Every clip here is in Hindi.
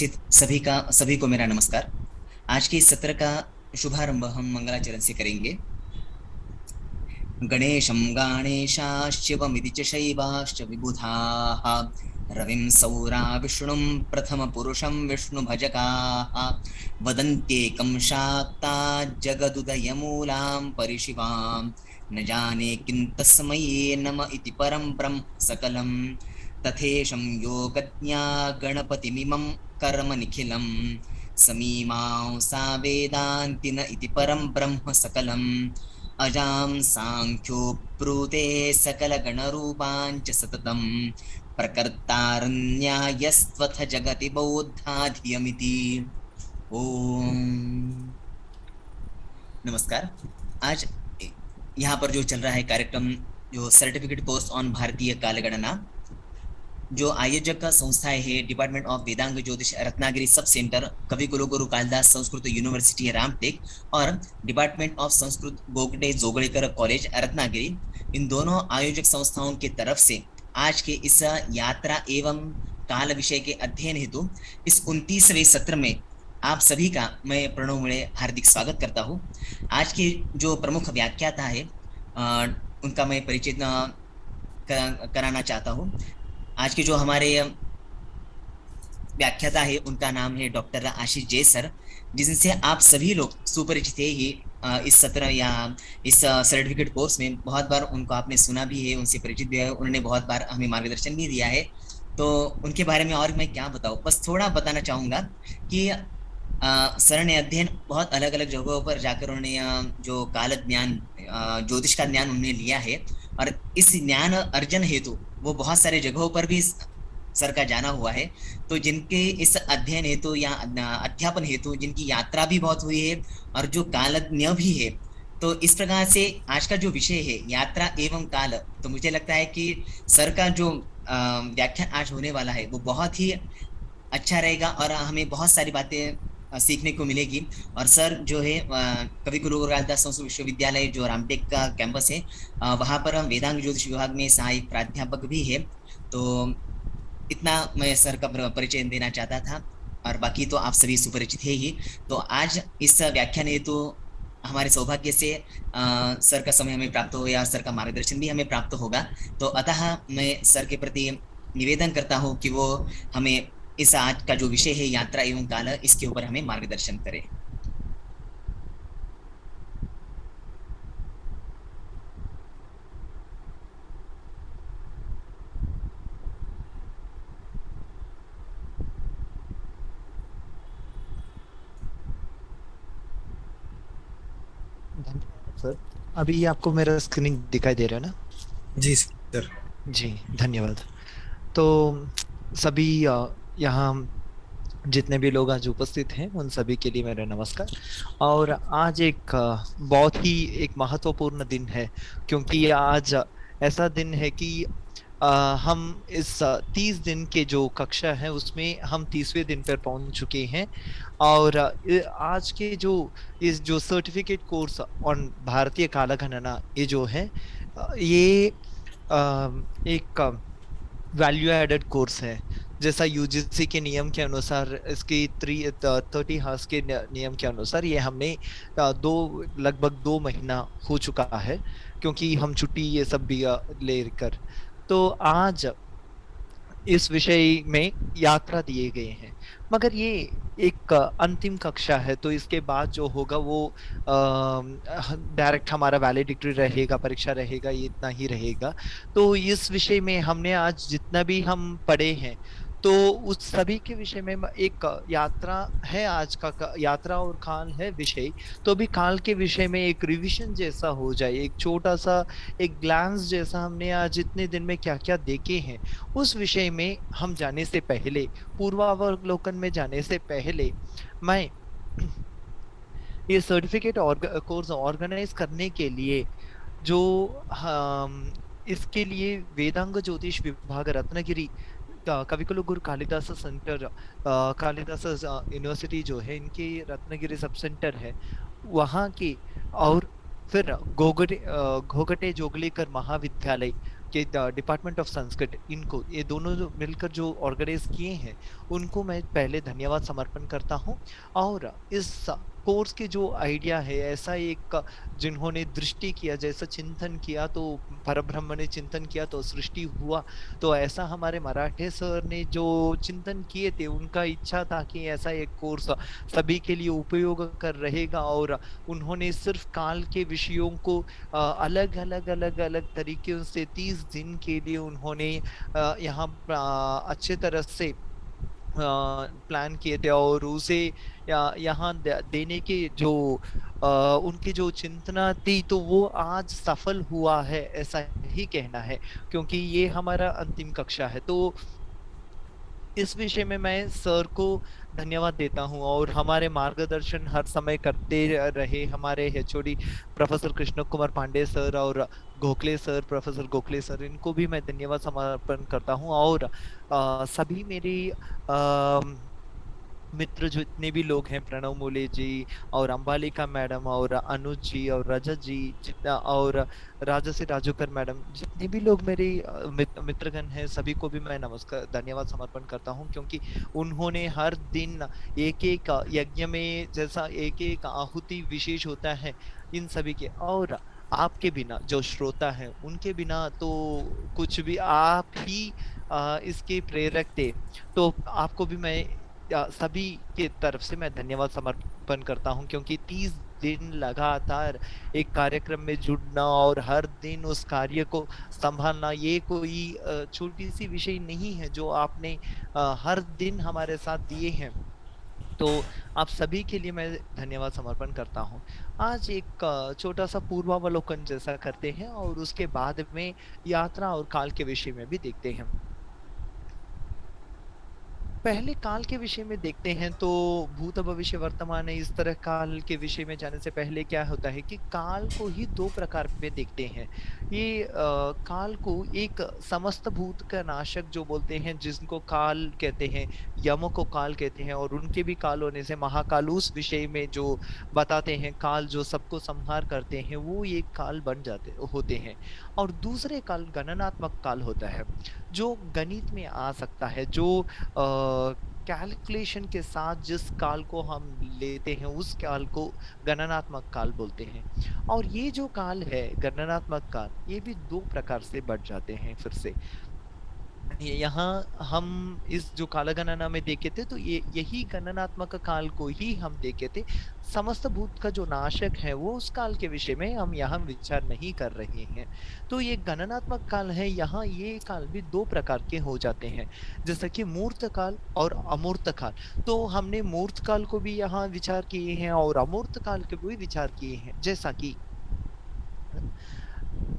उपस्थित सभी को मेरा नमस्कार। आज के इस सत्र का शुभारंभ हम मंगलाचरण से करेंगे। गणेशं गाणेशाश्चिवमिति च शैवाश्च विबुधाः रविं सौरा विष्णुं प्रथमपुरुषं विष्णुभजकाः वदन्त्येकं शाक्ता जगदुदयमूलां परिशिवां न जाने किं तस्मै नम इति परं ब्रह्म सकलं तथेशं योगज्ञा गणपतिमिमं कर्म निखिलं समीमांसा वेदान्ति न इति परं ब्रह्म सकलम् अजां सांख्यो ब्रूते सकलगणरूपाञ्च सततं प्रकर्तारन्यायस्त्वथ जगति बौद्धाधियमिति। ओम नमस्कार। आज यहाँ पर जो चल रहा है कार्यक्रम, जो सर्टिफिकेट कोर्स ऑन भारतीय कालगणना, जो आयोजक का संस्था है डिपार्टमेंट ऑफ वेदांग ज्योतिष रत्नागिरी सब सेंटर, कवि कुलगुरु कालिदास संस्कृत यूनिवर्सिटी रामटेक और department of Sanskrit Gogate Jogalekar college Ratnagiri, इन दोनों आयोजक संस्थाओं की तरफ से आज के इस यात्रा एवं काल विषय के अध्ययन हेतु इस 29वें सत्र में आप सभी का मैं प्रणव मुळे हार्दिक स्वागत करता हूँ। आज के जो प्रमुख व्याख्याता है उनका मैं परिचय कराना चाहता हूँ। आज के जो हमारे व्याख्याता है उनका नाम है डॉक्टर आशीष जय सर, जिनसे आप सभी लोग सुपरिचित है ही। इस सत्र या इस सर्टिफिकेट कोर्स में बहुत बार उनको आपने सुना भी है, उनसे परिचित भी है, उन्होंने बहुत बार हमें मार्गदर्शन भी दिया है। तो उनके बारे में और मैं क्या बताऊं, बस थोड़ा बताना चाहूंगा कि सर ने अध्ययन बहुत अलग अलग जगहों पर जाकर उन्होंने जो काल ज्ञान ज्योतिष का ज्ञान उन्होंने लिया है, और इस ज्ञान अर्जन हेतु वो बहुत सारे जगहों पर भी सर का जाना हुआ है। तो जिनके इस अध्ययन हेतु या अध्यापन हेतु जिनकी यात्रा भी बहुत हुई है और जो कालज्ञ भी है, तो इस प्रकार से आज का जो विषय है यात्रा एवं काल, तो मुझे लगता है कि सर का जो व्याख्यान आज होने वाला है वो बहुत ही अच्छा रहेगा और हमें बहुत सारी बातें सीखने को मिलेगी। और सर जो है कवि गुरु कालिदास संस्कृत विश्वविद्यालय जो रामटेक का कैंपस है, वहाँ पर हम वेदांग ज्योतिष विभाग में सहायक प्राध्यापक भी है। तो इतना मैं सर का परिचय देना चाहता था, और बाकी तो आप सभी सुपरिचित है ही। तो आज इस व्याख्यान हेतु हमारे सौभाग्य से सर का समय हमें प्राप्त हो या सर का मार्गदर्शन भी हमें प्राप्त होगा। तो अतः मैं सर के प्रति निवेदन करता हूँ कि वो हमें इस आज का जो विषय है यात्रा एवं काल, इसके ऊपर हमें मार्गदर्शन करें। धन्यवाद सर। अभी आपको मेरा स्क्रीनिंग दिखाई दे रहा है ना? जी सर। जी धन्यवाद। तो सभी यहाँ जितने भी लोग आज उपस्थित हैं उन सभी के लिए मेरा नमस्कार। और आज एक बहुत ही एक महत्वपूर्ण दिन है, क्योंकि आज ऐसा दिन है कि हम इस 30 दिन के जो कक्षा है उसमें हम 30वें दिन पर पहुंच चुके हैं। और आज के जो इस जो सर्टिफिकेट कोर्स ऑन भारतीय काला गणना ये जो है ये एक वैल्यू एडेड कोर्स है। जैसा यूजीसी के नियम के अनुसार इसकी 30 हार्स के नियम के अनुसार ये हमने लगभग 2 महीना हो चुका है, क्योंकि हम छुट्टी ये सब भी लेकर। तो आज इस विषय में यात्रा दिए गए हैं, मगर ये एक अंतिम कक्षा है, तो इसके बाद जो होगा वो डायरेक्ट हमारा वैलिडिक्टरी रहेगा, परीक्षा रहेगा, ये इतना ही रहेगा। तो इस विषय में हमने आज जितना भी हम पढ़े हैं तो उस सभी के विषय में एक यात्रा है। आज का यात्रा और काल है विषय, तो अभी काल के विषय में एक रिवीजन जैसा हो जाए, एक छोटा सा एक ग्लांस जैसा हमने आज इतने दिन में क्या क्या देखे हैं उस विषय में हम जाने से पहले, पूर्वावलोकन में जाने से पहले, मैं ये सर्टिफिकेट कोर्स ऑर्गेनाइज करने के लिए जो हम इसके लिए वेदांग ज्योतिष विभाग रत्नागिरी कविकुल गुरु कालिदास सेंटर, कालिदास यूनिवर्सिटी जो है इनके रत्नागिरी सब सेंटर है वहाँ की, और फिर घोगटे जोगलेकर महाविद्यालय के डिपार्टमेंट ऑफ संस्कृत, इनको, ये दोनों जो मिलकर जो ऑर्गेनाइज किए हैं, उनको मैं पहले धन्यवाद समर्पण करता हूँ। और इस कोर्स के जो आइडिया है, ऐसा एक जिन्होंने दृष्टि किया, जैसा चिंतन किया तो परब्रह्म ने चिंतन किया तो सृष्टि हुआ, तो ऐसा हमारे मराठे सर ने जो चिंतन किए थे, उनका इच्छा था कि ऐसा एक कोर्स सभी के लिए उपयोग कर रहेगा। और उन्होंने सिर्फ काल के विषयों को अलग अलग अलग अलग तरीके से 30 दिन के लिए उन्होंने यहाँ अच्छे तरह से प्लान किए थे, और उसे यहाँ देने के जो उनकी जो चिंतना थी, तो वो आज सफल हुआ है, ऐसा ही कहना है। क्योंकि ये हमारा अंतिम कक्षा है, तो इस विषय में मैं सर को धन्यवाद देता हूँ। और हमारे मार्गदर्शन हर समय करते रहे हमारे HOD professor Krishna Kumar Pandey sir और Gokhale sir, professor Gokhale sir, इनको भी मैं धन्यवाद समर्पण करता हूँ। और सभी मेरी मित्र जितने भी लोग हैं, प्रणव मोले जी और अंबालिका मैडम और अनुज जी और रजत जी, जितना और राजश्री राजूकर मैडम, जितने भी लोग मेरे मित्रगण हैं, सभी को भी मैं नमस्कार धन्यवाद समर्पण करता हूँ। क्योंकि उन्होंने हर दिन एक एक यज्ञ में, जैसा एक एक आहुति विशेष होता है इन सभी के, और आपके बिना जो श्रोता है उनके बिना तो कुछ भी, आप ही इसके प्रेरक थे। तो आपको भी मैं सभी के तरफ से मैं धन्यवाद समर्पण करता हूं। क्योंकि 30 दिन लगातार एक कार्यक्रम में जुड़ना और हर दिन उस कार्य को संभालना, ये कोई छोटी सी विषय नहीं है जो आपने हर दिन हमारे साथ दिए हैं। तो आप सभी के लिए मैं धन्यवाद समर्पण करता हूं। आज एक छोटा सा पूर्वावलोकन जैसा करते हैं, और उसके बाद में यात्रा और काल के विषय में भी देखते हैं। पहले काल के विषय में देखते हैं, तो भूत भविष्य वर्तमान है, इस तरह काल के विषय में जाने से पहले क्या होता है कि काल को ही दो प्रकार में देखते हैं। ये काल को एक समस्त भूत का नाशक जो बोलते हैं, जिनको काल कहते हैं, यम को काल कहते हैं, और उनके भी काल होने से महाकाल उस विषय में जो बताते हैं, काल जो सबको संहार करते हैं, वो एक काल बन जाते होते हैं। और दूसरे काल गणनात्मक काल होता है, जो गणित में आ सकता है, जो कैलकुलेशन के साथ जिस काल को हम लेते हैं, उस काल को गणनात्मक काल बोलते हैं। और ये जो काल है गणनात्मक काल, ये भी दो प्रकार से बढ़ जाते हैं फिर से। यहाँ हम इस जो काल गणना में देखे थे, तो ये यही गणनात्मक काल को ही हम देखे थे। समस्त भूत का जो नाशक है, वो उस काल के विषय में हम यहाँ विचार नहीं कर रहे हैं। तो ये गणनात्मक काल है, यहाँ ये काल भी दो प्रकार के हो जाते हैं, जैसा कि मूर्त काल और अमूर्त काल। तो हमने मूर्त काल को भी यहाँ विचार किए हैं और अमूर्त काल के भी विचार किए हैं।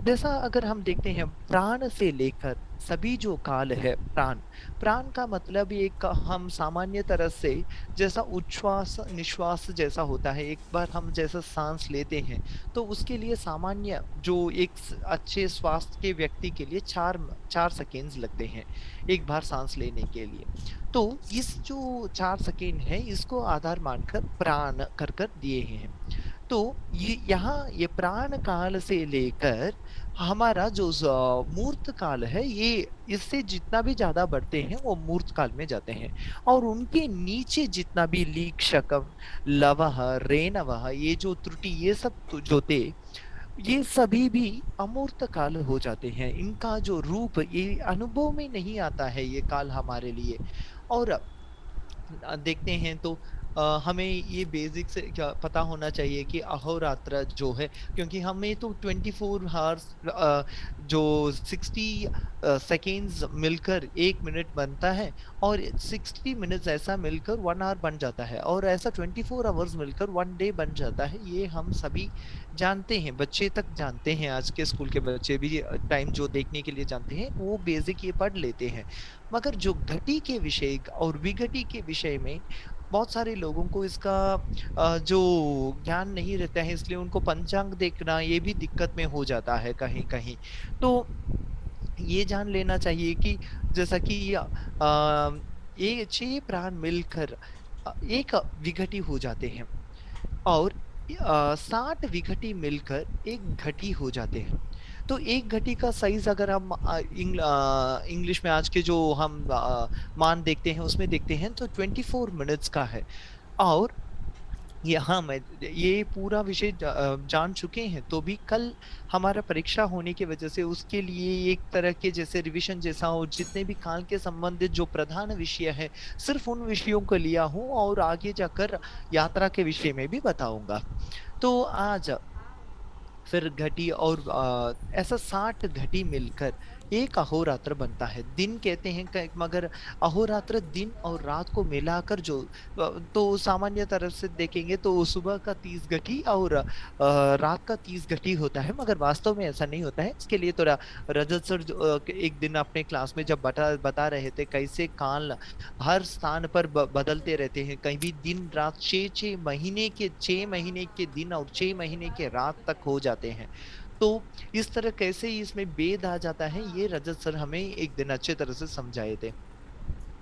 जैसा अगर हम देखते हैं, प्राण से लेकर सभी जो काल है, प्राण, प्राण का मतलब एक हम सामान्य तरह से, जैसा उच्छ्वास निश्वास जैसा होता है, एक बार हम जैसा सांस लेते हैं, तो उसके लिए सामान्य जो एक अच्छे स्वास्थ्य के व्यक्ति के लिए 4 4 सेकेंड्स लगते हैं एक बार सांस लेने के लिए। तो इस जो 4 सेकेंड है, इसको आधार मानकर प्राण कर कर दिए हैं। तो ये यहाँ ये प्राण काल से लेकर हमारा जो मूर्त काल है, ये इससे जितना भी ज्यादा बढ़ते हैं वो मूर्त काल में जाते हैं। और उनके नीचे जितना भी लीक शकम लवह रेनवह, ये जो त्रुटि, ये सब जो थे, ये सभी भी अमूर्त काल हो जाते हैं। इनका जो रूप ये अनुभव में नहीं आता है, ये काल हमारे लिए। और देखते हैं तो हमें ये बेसिक से क्या पता होना चाहिए कि अहोरात्र जो है, क्योंकि हमें तो 24 आवर्स जो 60 सेकेंड्स मिलकर 1 मिनट बनता है, और 60 मिनट्स ऐसा मिलकर 1 आवर बन जाता है, और ऐसा 24 आवर्स मिलकर 1 डे बन जाता है। ये हम सभी जानते हैं, बच्चे तक जानते हैं, आज के स्कूल के बच्चे भी टाइम जो देखने के लिए जानते हैं, वो बेसिक ये पढ़ लेते हैं। मगर जो घटी के विषय और विघटी के विषय में बहुत सारे लोगों को इसका जो ज्ञान नहीं रहता है, इसलिए उनको पंचांग देखना ये भी दिक्कत में हो जाता है कहीं कहीं। तो ये जान लेना चाहिए कि जैसा कि ये 6 प्राण मिलकर एक विघटी हो जाते हैं, और 60 विघटी मिलकर एक घटी हो जाते हैं। तो एक घटी का साइज अगर हम इंग्लिश में आज के जो हम मान देखते हैं उसमें देखते हैं तो 24 मिनट्स का है। और यहाँ मैं ये पूरा विषय जान चुके हैं तो भी कल हमारा परीक्षा होने की वजह से उसके लिए एक तरह के जैसे रिवीजन जैसा हो, जितने भी काल के संबंधित जो प्रधान विषय है सिर्फ उन विषयों को लिया हूँ और आगे जाकर यात्रा के विषय में भी बताऊंगा। तो आज फिर घटी और ऐसा 60 घटी मिलकर एक अहोरात्र बनता है। दिन कहते हैं मगर अहोरात्र दिन और रात को मिलाकर जो तो सामान्य तरह से देखेंगे तो सुबह का 30 घटी और रात का 30 घटी होता है, मगर वास्तव में ऐसा नहीं होता है। इसके लिए तो रजत सर एक दिन अपने क्लास में जब बता रहे थे कैसे काल हर स्थान पर बदलते रहते हैं, कहीं भी दिन रात 6 महीने के दिन और 6 महीने के रात तक हो जाते हैं। तो इस तरह कैसे इसमें भेद आ जाता है ये रजत सर हमें एक दिन अच्छे तरह से समझाए थे।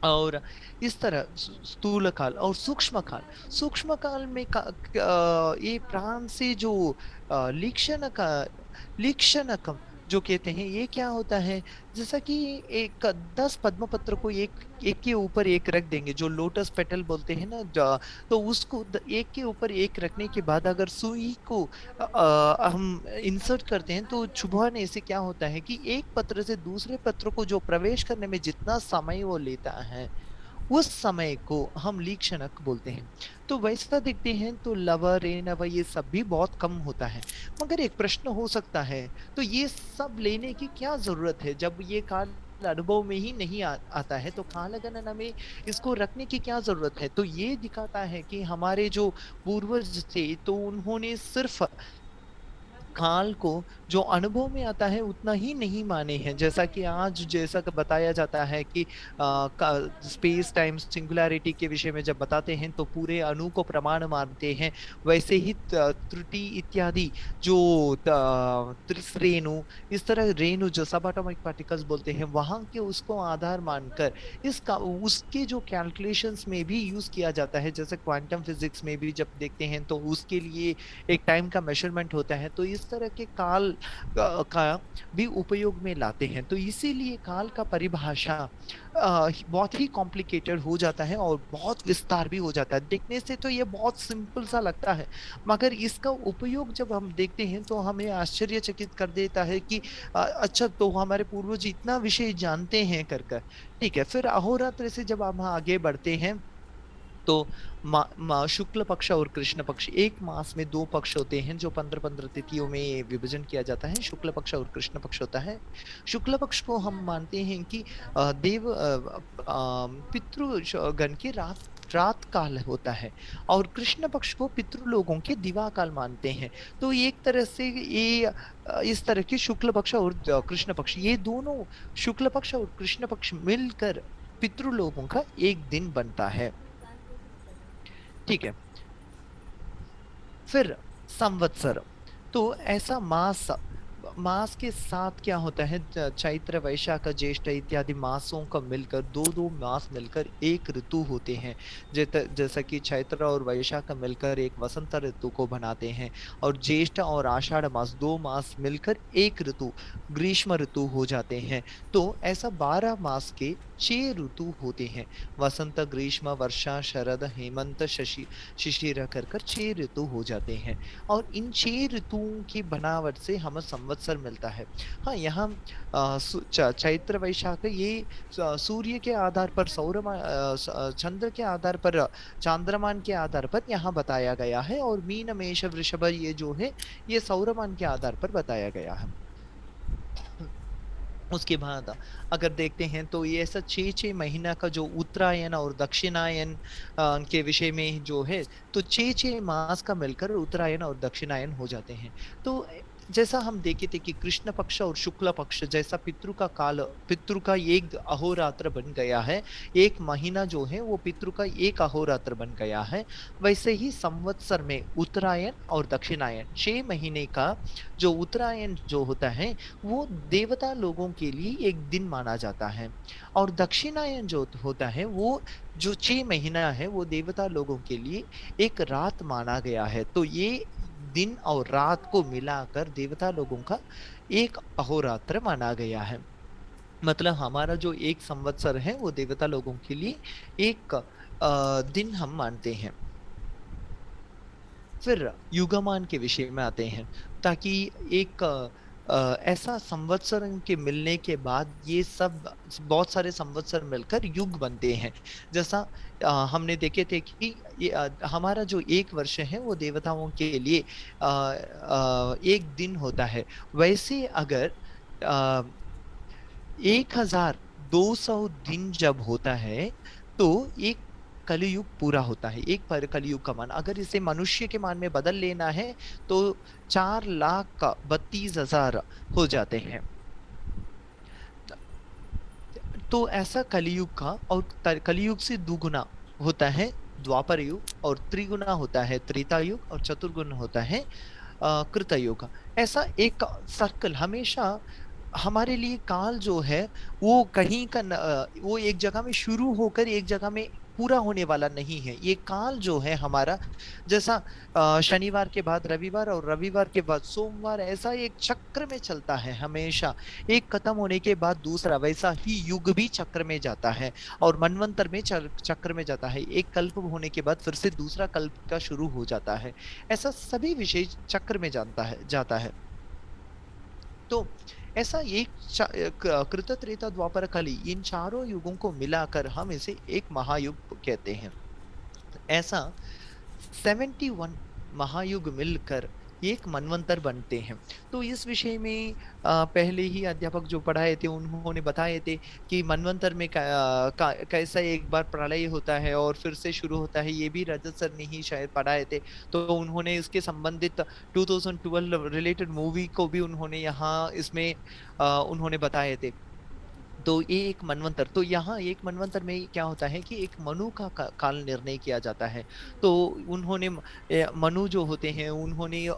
और इस तरह स्थूल काल और सूक्ष्म काल में ये प्राण से जो लीक्षण का लीक्षणकम जो कहते हैं ये क्या होता है, जैसा कि एक 10 पद्म पत्र को एक एक के ऊपर एक रख देंगे, जो लोटस पेटल बोलते हैं ना, तो उसको एक के ऊपर एक रखने के बाद अगर सुई को हम इंसर्ट करते हैं तो छुपाने से क्या होता है कि एक पत्र से दूसरे पत्र को जो प्रवेश करने में जितना समय वो लेता है उस समय को हम लीक्षणक बोलते हैं। तो वैसा देखते हैं तो लव रेनव ये सब भी बहुत कम होता है। मगर एक प्रश्न हो सकता है, तो ये सब लेने की क्या जरूरत है जब ये काल अनुभव में ही नहीं आता है, तो काल गणना में इसको रखने की क्या जरूरत है? तो ये दिखाता है कि हमारे जो पूर्वज थे तो उन्होंने सिर्फ काल को जो अनुभव में आता है उतना ही नहीं माने हैं। जैसा कि आज जैसा कि बताया जाता है कि स्पेस टाइम सिंगुलैरिटी के विषय में जब बताते हैं तो पूरे अणु को प्रमाण मानते हैं, वैसे ही त्रुटि इत्यादि जो त्रिसरेणु, इस तरह रेणु जो सब एटॉमिक पार्टिकल्स बोलते हैं वहां के उसको आधार मानकर इसका उसके जो कैलकुलेशंस में भी यूज किया जाता है। जैसे क्वांटम फिजिक्स में भी जब देखते हैं तो उसके लिए एक टाइम का मेजरमेंट होता है, तो इस तरह के काल का भी उपयोग में लाते हैं। तो इसीलिए काल का परिभाषा बहुत ही कॉम्प्लिकेटेड हो जाता है और बहुत विस्तार भी हो जाता है। देखने से तो ये बहुत सिंपल सा लगता है, मगर इसका उपयोग जब हम देखते हैं तो हमें आश्चर्यचकित कर देता है कि अच्छा तो हमारे पूर्वज इतना विषय जानते हैं कर कर। ठीक है, फिर अहोरात्र से जब हम आगे बढ़ते हैं तो शुक्ल पक्ष और कृष्ण पक्ष, एक मास में दो पक्ष होते हैं जो 15-15 तिथियों में विभाजन किया जाता है। शुक्ल पक्ष और कृष्ण पक्ष होता है। शुक्ल पक्ष को हम मानते हैं कि पितृगण के रात रात काल होता है, और कृष्ण पक्ष को पितृलोगों के दिवा काल मानते हैं। तो एक तरह से ये इस तरह के शुक्ल पक्ष और कृष्ण पक्ष, ये दोनों शुक्ल पक्ष और कृष्ण पक्ष मिलकर पितृलोगों का एक दिन बनता है। ठीक है, फिर संवत्सर, तो ऐसा मास मास के साथ क्या होता है, चैत्र वैशाख ज्येष्ठ इत्यादि मासों का मिलकर दो दो मास मिलकर एक ऋतु होते हैं। जैसा कि चैत्र और वैशाख मिलकर एक वसंत ऋतु को बनाते हैं, और ज्येष्ठ और आषाढ़ मास दो मास मिलकर एक ऋतु ग्रीष्म ऋतु हो जाते हैं। तो ऐसा 12 मास के 6 ऋतु होते हैं। वसंत ग्रीष्म वर्षा शरद हेमंत शशि शिशिर कर कर 6 ऋतु हो जाते हैं, और इन 6 ऋतुओं की बनावट से हमें संवत्सर मिलता है। हाँ, यहाँ चैत्र वैशाख ये सूर्य के आधार पर चंद्र के आधार पर चांद्रमान के आधार पर यहाँ बताया गया है, और मीन मेष वृषभ ये जो है ये सौरमान के आधार पर बताया गया है। उसके बाद अगर देखते हैं तो ये ऐसा 6-6 महीना का जो उत्तरायण और दक्षिणायन के विषय में जो है, तो 6-6 मास का मिलकर उत्तरायण और दक्षिणायन हो जाते हैं। तो जैसा हम देखे थे कि कृष्ण पक्ष और शुक्ल पक्ष जैसा पितृ का काल, पितृ का एक अहोरात्र बन गया है, एक महीना जो है वो पितृ का एक अहोरात्र बन गया है, वैसे ही संवत्सर में उत्तरायण और दक्षिणायन 6 महीने का जो उत्तरायण जो होता है वो देवता लोगों के लिए एक दिन माना जाता है, और दक्षिणायन जो होता है वो जो 6 महीना है वो देवता लोगों के लिए एक रात माना गया है। तो ये दिन और रात को मिलाकर देवता लोगों का एक अहोरात्र माना गया है। मतलब हमारा जो एक संवत्सर है वो देवता लोगों के लिए एक दिन हम मानते हैं। फिर युगमान के विषय में आते हैं, ताकि एक ऐसा संवत्सर के मिलने के बाद ये सब बहुत सारे संवत्सर मिलकर युग बनते हैं। जैसा हमने देखे थे कि हमारा जो एक वर्ष है वो देवताओं के लिए एक दिन होता है। वैसे अगर 1200 दिन जब होता है तो एक कलयुग पूरा होता है। एक पर कलयुग का मान अगर इसे मनुष्य के मान में बदल लेना है तो 4,32,000 हो जाते हैं। तो ऐसा कलयुग का, और कलयुग से दुगुना होता है द्वापर युग, और त्रिगुना होता है त्रेता युग, और चतुर्गुण होता है कृतयुग। ऐसा एक सर्कल हमेशा हमारे लिए काल जो है वो कहीं का वो एक जगह में शुरू होकर एक जगह में पूरा होने वाला नहीं है। ये काल जो है हमारा, जैसा शनिवार के बाद रविवार और रविवार के बाद सोमवार, ऐसा एक चक्र में चलता है हमेशा। एक खत्म होने के बाद दूसरा, वैसा ही युग भी चक्र में जाता है और मनवंतर में चक्र में जाता है। एक कल्प होने के बाद फिर से दूसरा कल्प का शुरू हो जाता है। ऐसा सभी विषय चक्र में जानता है जाता है। तो ऐसा एक कृत त्रेता द्वापर कली, इन चारों युगों को मिलाकर हम इसे एक महायुग कहते हैं। ऐसा 71 महायुग मिलकर एक मनवंतर बनते हैं। तो इस विषय में पहले ही अध्यापक जो पढ़ाए थे उन्होंने बताए थे कि मनवंतर में कैसा एक बार प्रलय होता है और फिर से शुरू होता है। ये भी रजत सर ने ही शायद पढ़ाए थे। तो उन्होंने इसके संबंधित 2012 रिलेटेड मूवी को भी उन्होंने यहाँ इसमें उन्होंने बताए थे। तो ये एक मनवंतर, तो यहाँ एक मनवंतर में क्या होता है कि एक मनु का काल निर्णय किया जाता है। तो उन्होंने मनु जो होते हैं उन्होंने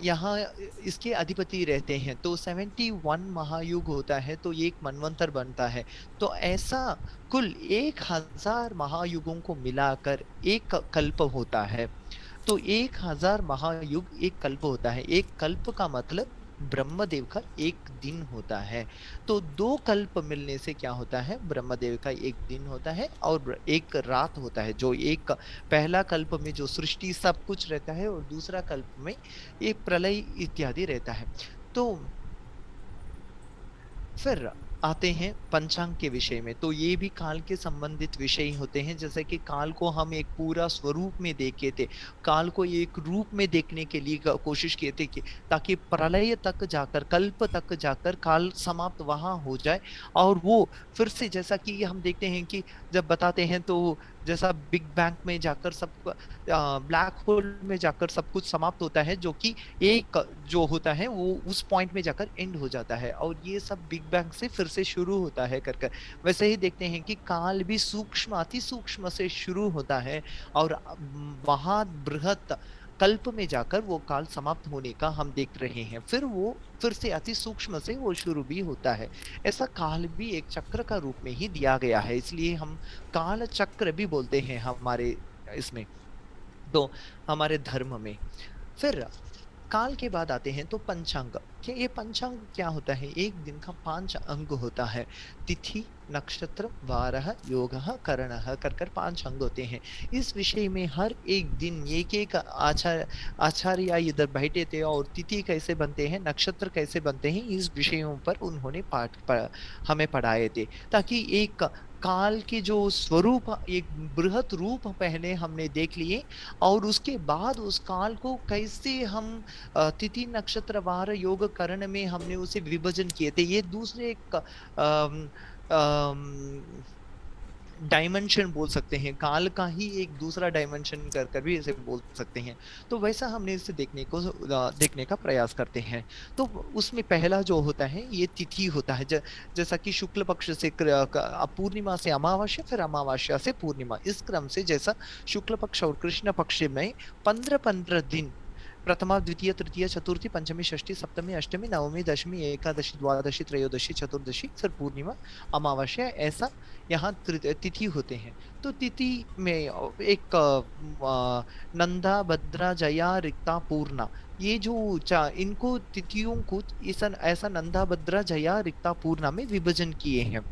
यहाँ इसके अधिपति रहते हैं। तो 71 महायुग होता है तो ये एक मनवंतर बनता है। तो ऐसा कुल 1,000 महायुगों को मिलाकर एक कल्प होता है। तो 1,000 महायुग एक कल्प होता है। एक कल्प का मतलब ब्रह्मदेव का एक दिन होता है। तो दो कल्प मिलने से क्या होता है, ब्रह्मदेव का एक दिन होता है और एक रात होता है। जो एक पहला कल्प में जो सृष्टि सब कुछ रहता है और दूसरा कल्प में एक प्रलय इत्यादि रहता है। तो फिर आते हैं पंचांग के विषय में। तो ये भी काल के संबंधित विषय होते हैं। जैसे कि काल को हम एक पूरा स्वरूप में देखे थे, काल को एक रूप में देखने के लिए कोशिश किए थे कि ताकि प्रलय तक जाकर, कल्प तक जाकर काल समाप्त वहां हो जाए। और वो फिर से जैसा कि हम देखते हैं कि जब बताते हैं तो जैसा बिग बैंग में जाकर सब, ब्लैक होल में जाकर सब कुछ समाप्त होता है, जो कि एक जो होता है वो उस पॉइंट में जाकर एंड हो जाता है और ये सब बिग बैंग से फिर से शुरू होता है कर कर। वैसे ही देखते हैं कि काल भी सूक्ष्म, अति सूक्ष्म से शुरू होता है और वहां बृहत कल्प में जाकर वो काल समाप्त होने का हम देख रहे हैं। फिर वो फिर से अति सूक्ष्म से वो शुरू भी होता है। ऐसा काल भी एक चक्र का रूप में ही दिया गया है, इसलिए हम काल चक्र भी बोलते हैं हमारे इसमें, तो हमारे धर्म में। फिर काल के बाद आते हैं तो पंचांग। क्या ये पंचांग क्या होता है, एक दिन का 5 अंग होता है। तिथि, नक्षत्र, वारः, योगः, करणः कर कर 5 अंग होते हैं। इस विषय में हर एक दिन एक एक आचार्य इधर बैठे थे और तिथि कैसे बनते हैं, नक्षत्र कैसे बनते हैं, इस विषयों पर उन्होंने हमें पढ़ाए थे, ताकि एक काल के जो स्वरूप, एक बृहत रूप पहले हमने देख लिए और उसके बाद उस काल को कैसे हम तिथि नक्षत्र वार योग करण में हमने उसे विभाजन किए थे। ये दूसरे एक डायमेंशन बोल सकते हैं, काल का ही एक दूसरा डायमेंशन कर कर भी इसे बोल सकते हैं। तो वैसा हमने इसे देखने का प्रयास करते हैं। तो उसमें पहला जो होता है ये तिथि होता है। जैसा कि शुक्ल पक्ष से पूर्णिमा से अमावस्या, फिर अमावस्या से पूर्णिमा, इस क्रम से जैसा शुक्ल पक्ष और कृष्ण पक्ष में 15-15 दिन प्रथमा द्वितीय तृतीय चतुर्थी पंचमी षष्ठी सप्तमी अष्टमी नवमी दशमी एकादशी द्वादशी त्रयोदशी चतुर्दशी फिर पूर्णिमा अमावस्या, ऐसा यहाँ तिथि होते हैं। तो तिथि में एक नंदा भद्रा जया रिक्ता पूर्णा, ये जो इनको तिथियों को ऐसा ऐसा नंदा भद्रा जया रिक्ता पूर्णा में विभाजन किए हैं,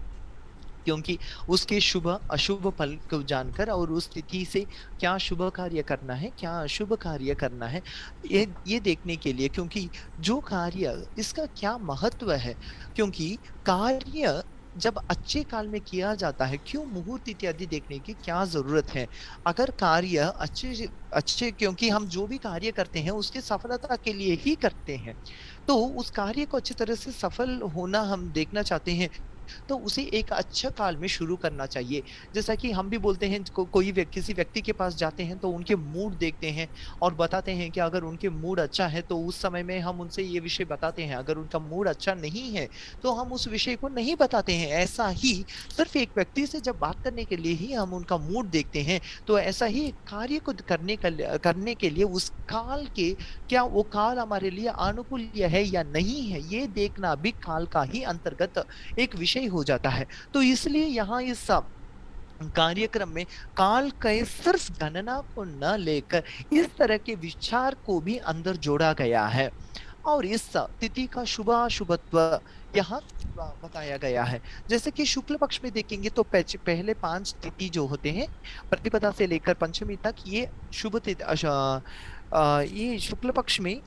क्योंकि उसके शुभ अशुभ फल को जानकर और उस तिथि से क्या शुभ कार्य करना है क्या अशुभ कार्य करना है, ये देखने के लिए, क्योंकि जो कार्य इसका क्या महत्व है, क्योंकि कार्य जब अच्छे काल में किया जाता है, क्यों मुहूर्त इत्यादि देखने की क्या जरूरत है। अगर कार्य अच्छे अच्छे, क्योंकि हम जो भी कार्य करते हैं उसके सफलता के लिए ही करते हैं, तो उस कार्य को अच्छी तरह से सफल होना हम देखना चाहते हैं, तो उसे एक अच्छा काल में शुरू करना चाहिए। जैसा कि हम भी बोलते हैं, किसी व्यक्ति के पास जाते हैं तो उनके मूड देखते हैं और बताते हैं कि अगर उनके मूड अच्छा है तो उस समय में हम उनसे ये विषय बताते हैं, अगर उनका मूड अच्छा नहीं है तो हम उस विषय को नहीं बताते हैं। ऐसा ही सिर्फ एक व्यक्ति से जब बात करने के लिए ही हम उनका मूड देखते हैं, तो ऐसा ही कार्य को करने के लिए उस काल के, क्या वो काल हमारे लिए अनुकूल है या नहीं है, ये देखना भी काल का ही अंतर्गत एक विषय हो जाता है। तो इसलिए यहाँ इस कार्यक्रम में काल के सिर्फ गणना को न लेकर इस तरह के विचार को भी अंदर जोड़ा गया है। और इस तिथि का शुभाशुभत्व यहाँ बताया गया है। जैसे कि शुक्ल पक्ष में देखेंगे तो पहले 5 तिथि जो होते हैं, प्रतिपदा से लेकर पंचमी तक, ये शुभ तिथि ये शुक्ल पक्ष में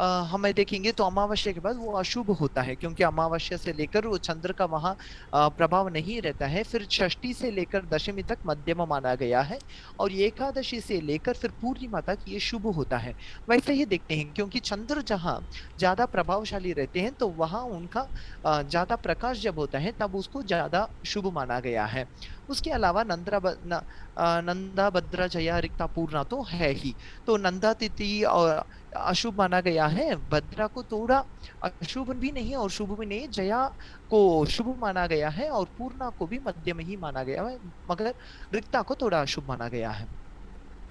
हमें देखेंगे तो अमावस्या के बाद वो अशुभ होता है, क्योंकि अमावस्या से लेकर वो चंद्र का वहां प्रभाव नहीं रहता है। फिर षष्ठी से लेकर दशमी तक मध्यम माना गया है, और ये एकादशी से लेकर फिर पूर्णिमा तक ये शुभ होता है। वैसे ही देखते हैं, क्योंकि चंद्र जहाँ ज्यादा प्रभावशाली रहते हैं तो वहां उनका ज्यादा प्रकाश जब होता है तब उसको ज्यादा शुभ माना गया है। उसके अलावा नंदा भद्रा जया रिक्ता पूर्णा तो है ही, तो नंदा तिथि और अशुभ माना गया है, भद्रा को थोड़ा अशुभ भी नहीं और शुभ भी नहीं, जया को शुभ माना गया है और पूर्णा को भी मध्यम ही माना गया है, मगर रिक्ता को थोड़ा अशुभ माना गया है।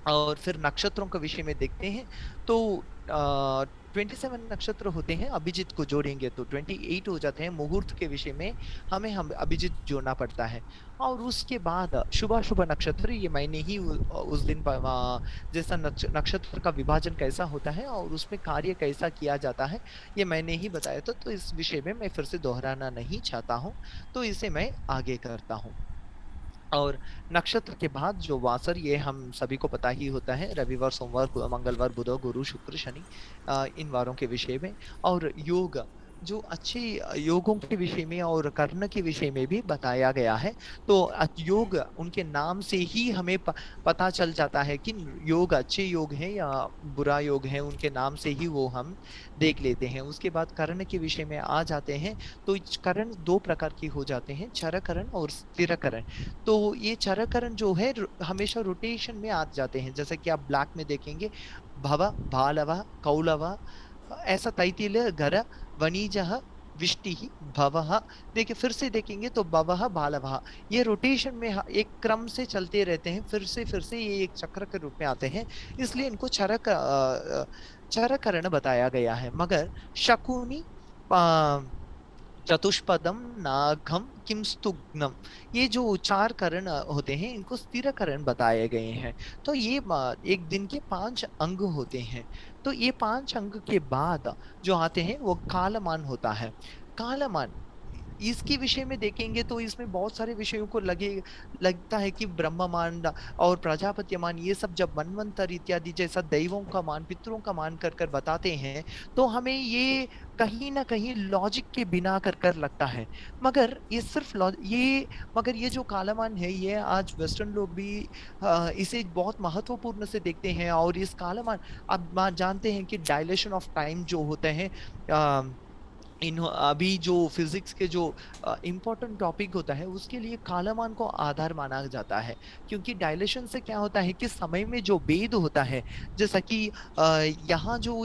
और फिर नक्षत्रों के विषय में देखते हैं तो 27 नक्षत्र होते हैं, अभिजीत को जोड़ेंगे तो 28 हो जाते हैं। मुहूर्त के विषय में हम अभिजीत जोड़ना पड़ता है। और उसके बाद शुभाशुभ नक्षत्र, ये मैंने ही उस दिन जैसा नक्षत्र का विभाजन कैसा होता है और उसमें कार्य कैसा किया जाता है, ये मैंने ही बताया था, तो इस विषय में मैं फिर से दोहराना नहीं चाहता हूँ, तो इसे मैं आगे करता हूँ। और नक्षत्र के बाद जो वासर, ये हम सभी को पता ही होता है, रविवार सोमवार मंगलवार बुध गुरु शुक्र शनि, इन वारों के विषय में। और योग, जो अच्छे योगों के विषय में और कर्ण के विषय में भी बताया गया है। तो योग उनके नाम से ही हमें पता चल जाता है कि योग अच्छे योग हैं या बुरा योग है, उनके नाम से ही वो हम देख लेते हैं। उसके बाद कर्ण के विषय में आ जाते हैं, तो कर्ण दो प्रकार के हो जाते हैं, क्षर कर्ण और स्थिर कर्ण। तो ये चरकरण जो है हमेशा रोटेशन में आ जाते हैं, जैसे कि आप ब्लैक में देखेंगे, भव भालव कौलव, ऐसा तैतिल घर वणिजः विष्टि भवः। देखिए फिर से देखेंगे तो भवः भालवः, ये रोटेशन में एक क्रम से चलते रहते हैं, फिर से ये एक चक्र के रूप में आते हैं, इसलिए इनको चरकरण बताया गया है। मगर शकुनी चतुष्पदम नागम किमस्तुग्नम, ये जो चार करण होते हैं इनको स्थिर करण बताए गए हैं। तो ये एक दिन के 5 अंग होते हैं। तो ये 5 अंग के बाद जो आते हैं वो कालमान होता है। कालमान, इसके विषय में देखेंगे तो इसमें बहुत सारे विषयों को लगता है कि ब्रह्ममान और प्रजापत्यमान, ये सब जब मनवंतर इत्यादि जैसा दैवों का मान पितरों का मान कर कर बताते हैं, तो हमें ये कहीं ना कहीं लॉजिक के बिना कर कर लगता है। मगर ये सिर्फ मगर ये जो कालामान है, ये आज वेस्टर्न लोग भी इसे बहुत महत्वपूर्ण से देखते हैं। और इस कालामान, अब जानते हैं कि डायलेशन ऑफ टाइम जो होते हैं, इन अभी जो फिजिक्स के जो इम्पोर्टेंट टॉपिक होता है उसके लिए कालामान को आधार माना जाता है। क्योंकि डायलेशन से क्या होता है कि समय में जो भेद होता है, जैसा कि यहाँ जो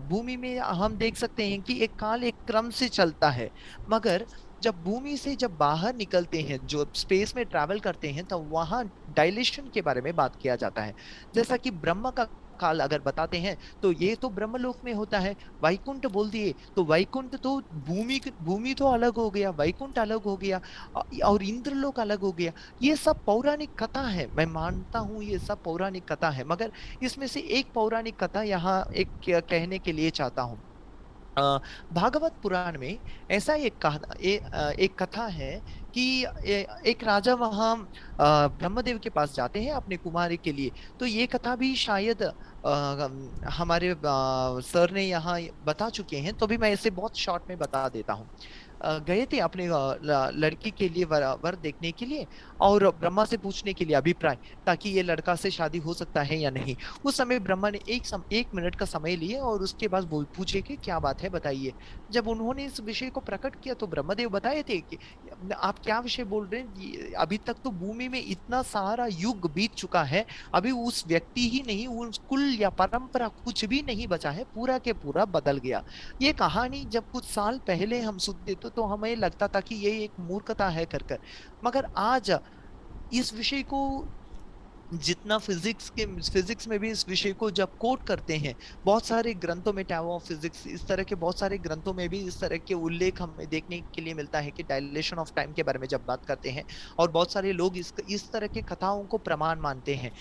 भूमि में हम देख सकते हैं कि एक काल एक क्रम से चलता है, मगर जब भूमि से जब बाहर निकलते हैं, जो स्पेस में ट्रैवल करते हैं, तो वहां डायलेशन के बारे में बात किया जाता है। जैसा कि ब्रह्म का काल अगर बताते हैं तो ये तो ब्रह्मलोक में होता है। वैकुंठ बोल दिए तो वैकुंठ तो भूमि तो अलग हो गया, वैकुंठ अलग हो गया, और इंद्रलोक अलग हो गया। ये सब पौराणिक कथा है, मैं मानता हूँ ये सब पौराणिक कथा है, मगर इसमें से एक पौराणिक कथा यहाँ एक कहने के लिए चाहता हूँ। अ, भागवत पुराण में ऐसा एक कथा है कि एक राजा वहां ब्रह्मदेव के पास जाते हैं अपने कुमारी के लिए। तो ये कथा भी शायद हमारे सर ने यहाँ बता चुके हैं, तो भी मैं इसे बहुत शॉर्ट में बता देता हूँ। गए थे अपने लड़की के लिए वर देखने के लिए, और ब्रह्मा से पूछने के लिए अभिप्राय, ताकि ये लड़का से शादी हो सकता है या नहीं। उस समय ब्रह्मा ने 1 मिनट का समय लिए और उसके बाद पूछे कि क्या बात है बताइए। जब उन्होंने इस विषय को प्रकट किया तो ब्रह्मदेव बताए थे कि आप क्या विषय बोल रहे हैं, अभी तक तो भूमि में इतना सारा युग बीत चुका है, अभी उस व्यक्ति ही नहीं, उस कुल या परंपरा कुछ भी नहीं बचा है, पूरा के पूरा बदल गया। ये कहानी जब कुछ साल पहले हम सुनते तो हमें लगता था कि ये एक मूर्खता है कर कर, मगर आज इस विषय को जितना फिजिक्स में भी इस विषय को जब कोट करते हैं, बहुत सारे ग्रंथों में, टैओ ऑफ फिजिक्स, इस तरह के बहुत सारे ग्रंथों में भी इस तरह के उल्लेख हमें देखने के लिए मिलता है कि डायलेशन ऑफ टाइम के बारे में जब बात करते हैं, और बहुत सारे लोग इस तरह के कथाओं को प्रमाण मानते हैं।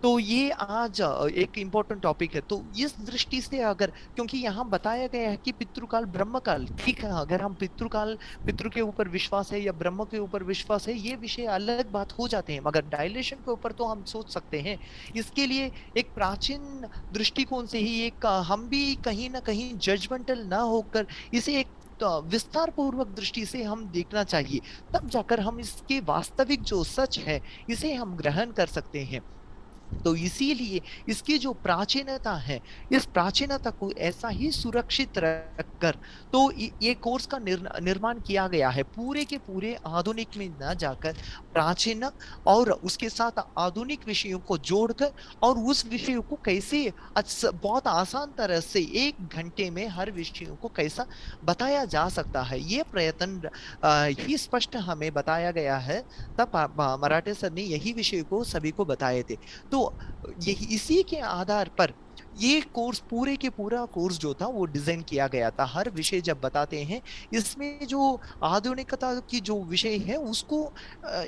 तो ये आज एक इम्पोर्टेंट टॉपिक है। तो इस दृष्टि से अगर, क्योंकि यहाँ बताया गया है कि पितृकाल ब्रह्मकाल, ठीक है, अगर हम पितृकाल, पितृ के ऊपर विश्वास है या ब्रह्म के ऊपर विश्वास है, ये विषय अलग बात हो जाते हैं, मगर डायलेशन के ऊपर तो हम सोच सकते हैं। इसके लिए एक प्राचीन दृष्टिकोण से ही एक हम भी कहीं ना कहीं जजमेंटल ना होकर इसे एक तो विस्तार पूर्वक दृष्टि से हम देखना चाहिए, तब जाकर हम इसके वास्तविक जो सच है इसे हम ग्रहण कर सकते हैं। तो इसीलिए इसकी जो प्राचीनता है, इस प्राचीनता को ऐसा ही सुरक्षित रखकर तो ये कोर्स का निर्माण किया गया है, पूरे के पूरे आधुनिक में न जाकर प्राचीन और उसके साथ आधुनिक विषयों को जोड़कर, और उस विषयों को कैसे बहुत आसान तरह से 1 घंटे में हर विषयों को कैसा बताया जा सकता है, ये प्रयत्न ही स्पष्ट हमें बताया गया है। तब मराठे सर ने यही विषय को सभी को बताए थे। तो यही इसी के आधार पर ये कोर्स, पूरे के पूरा कोर्स जो था वो डिजाइन किया गया था। हर विषय जब बताते हैं, इसमें जो आधुनिकता की जो विषय है उसको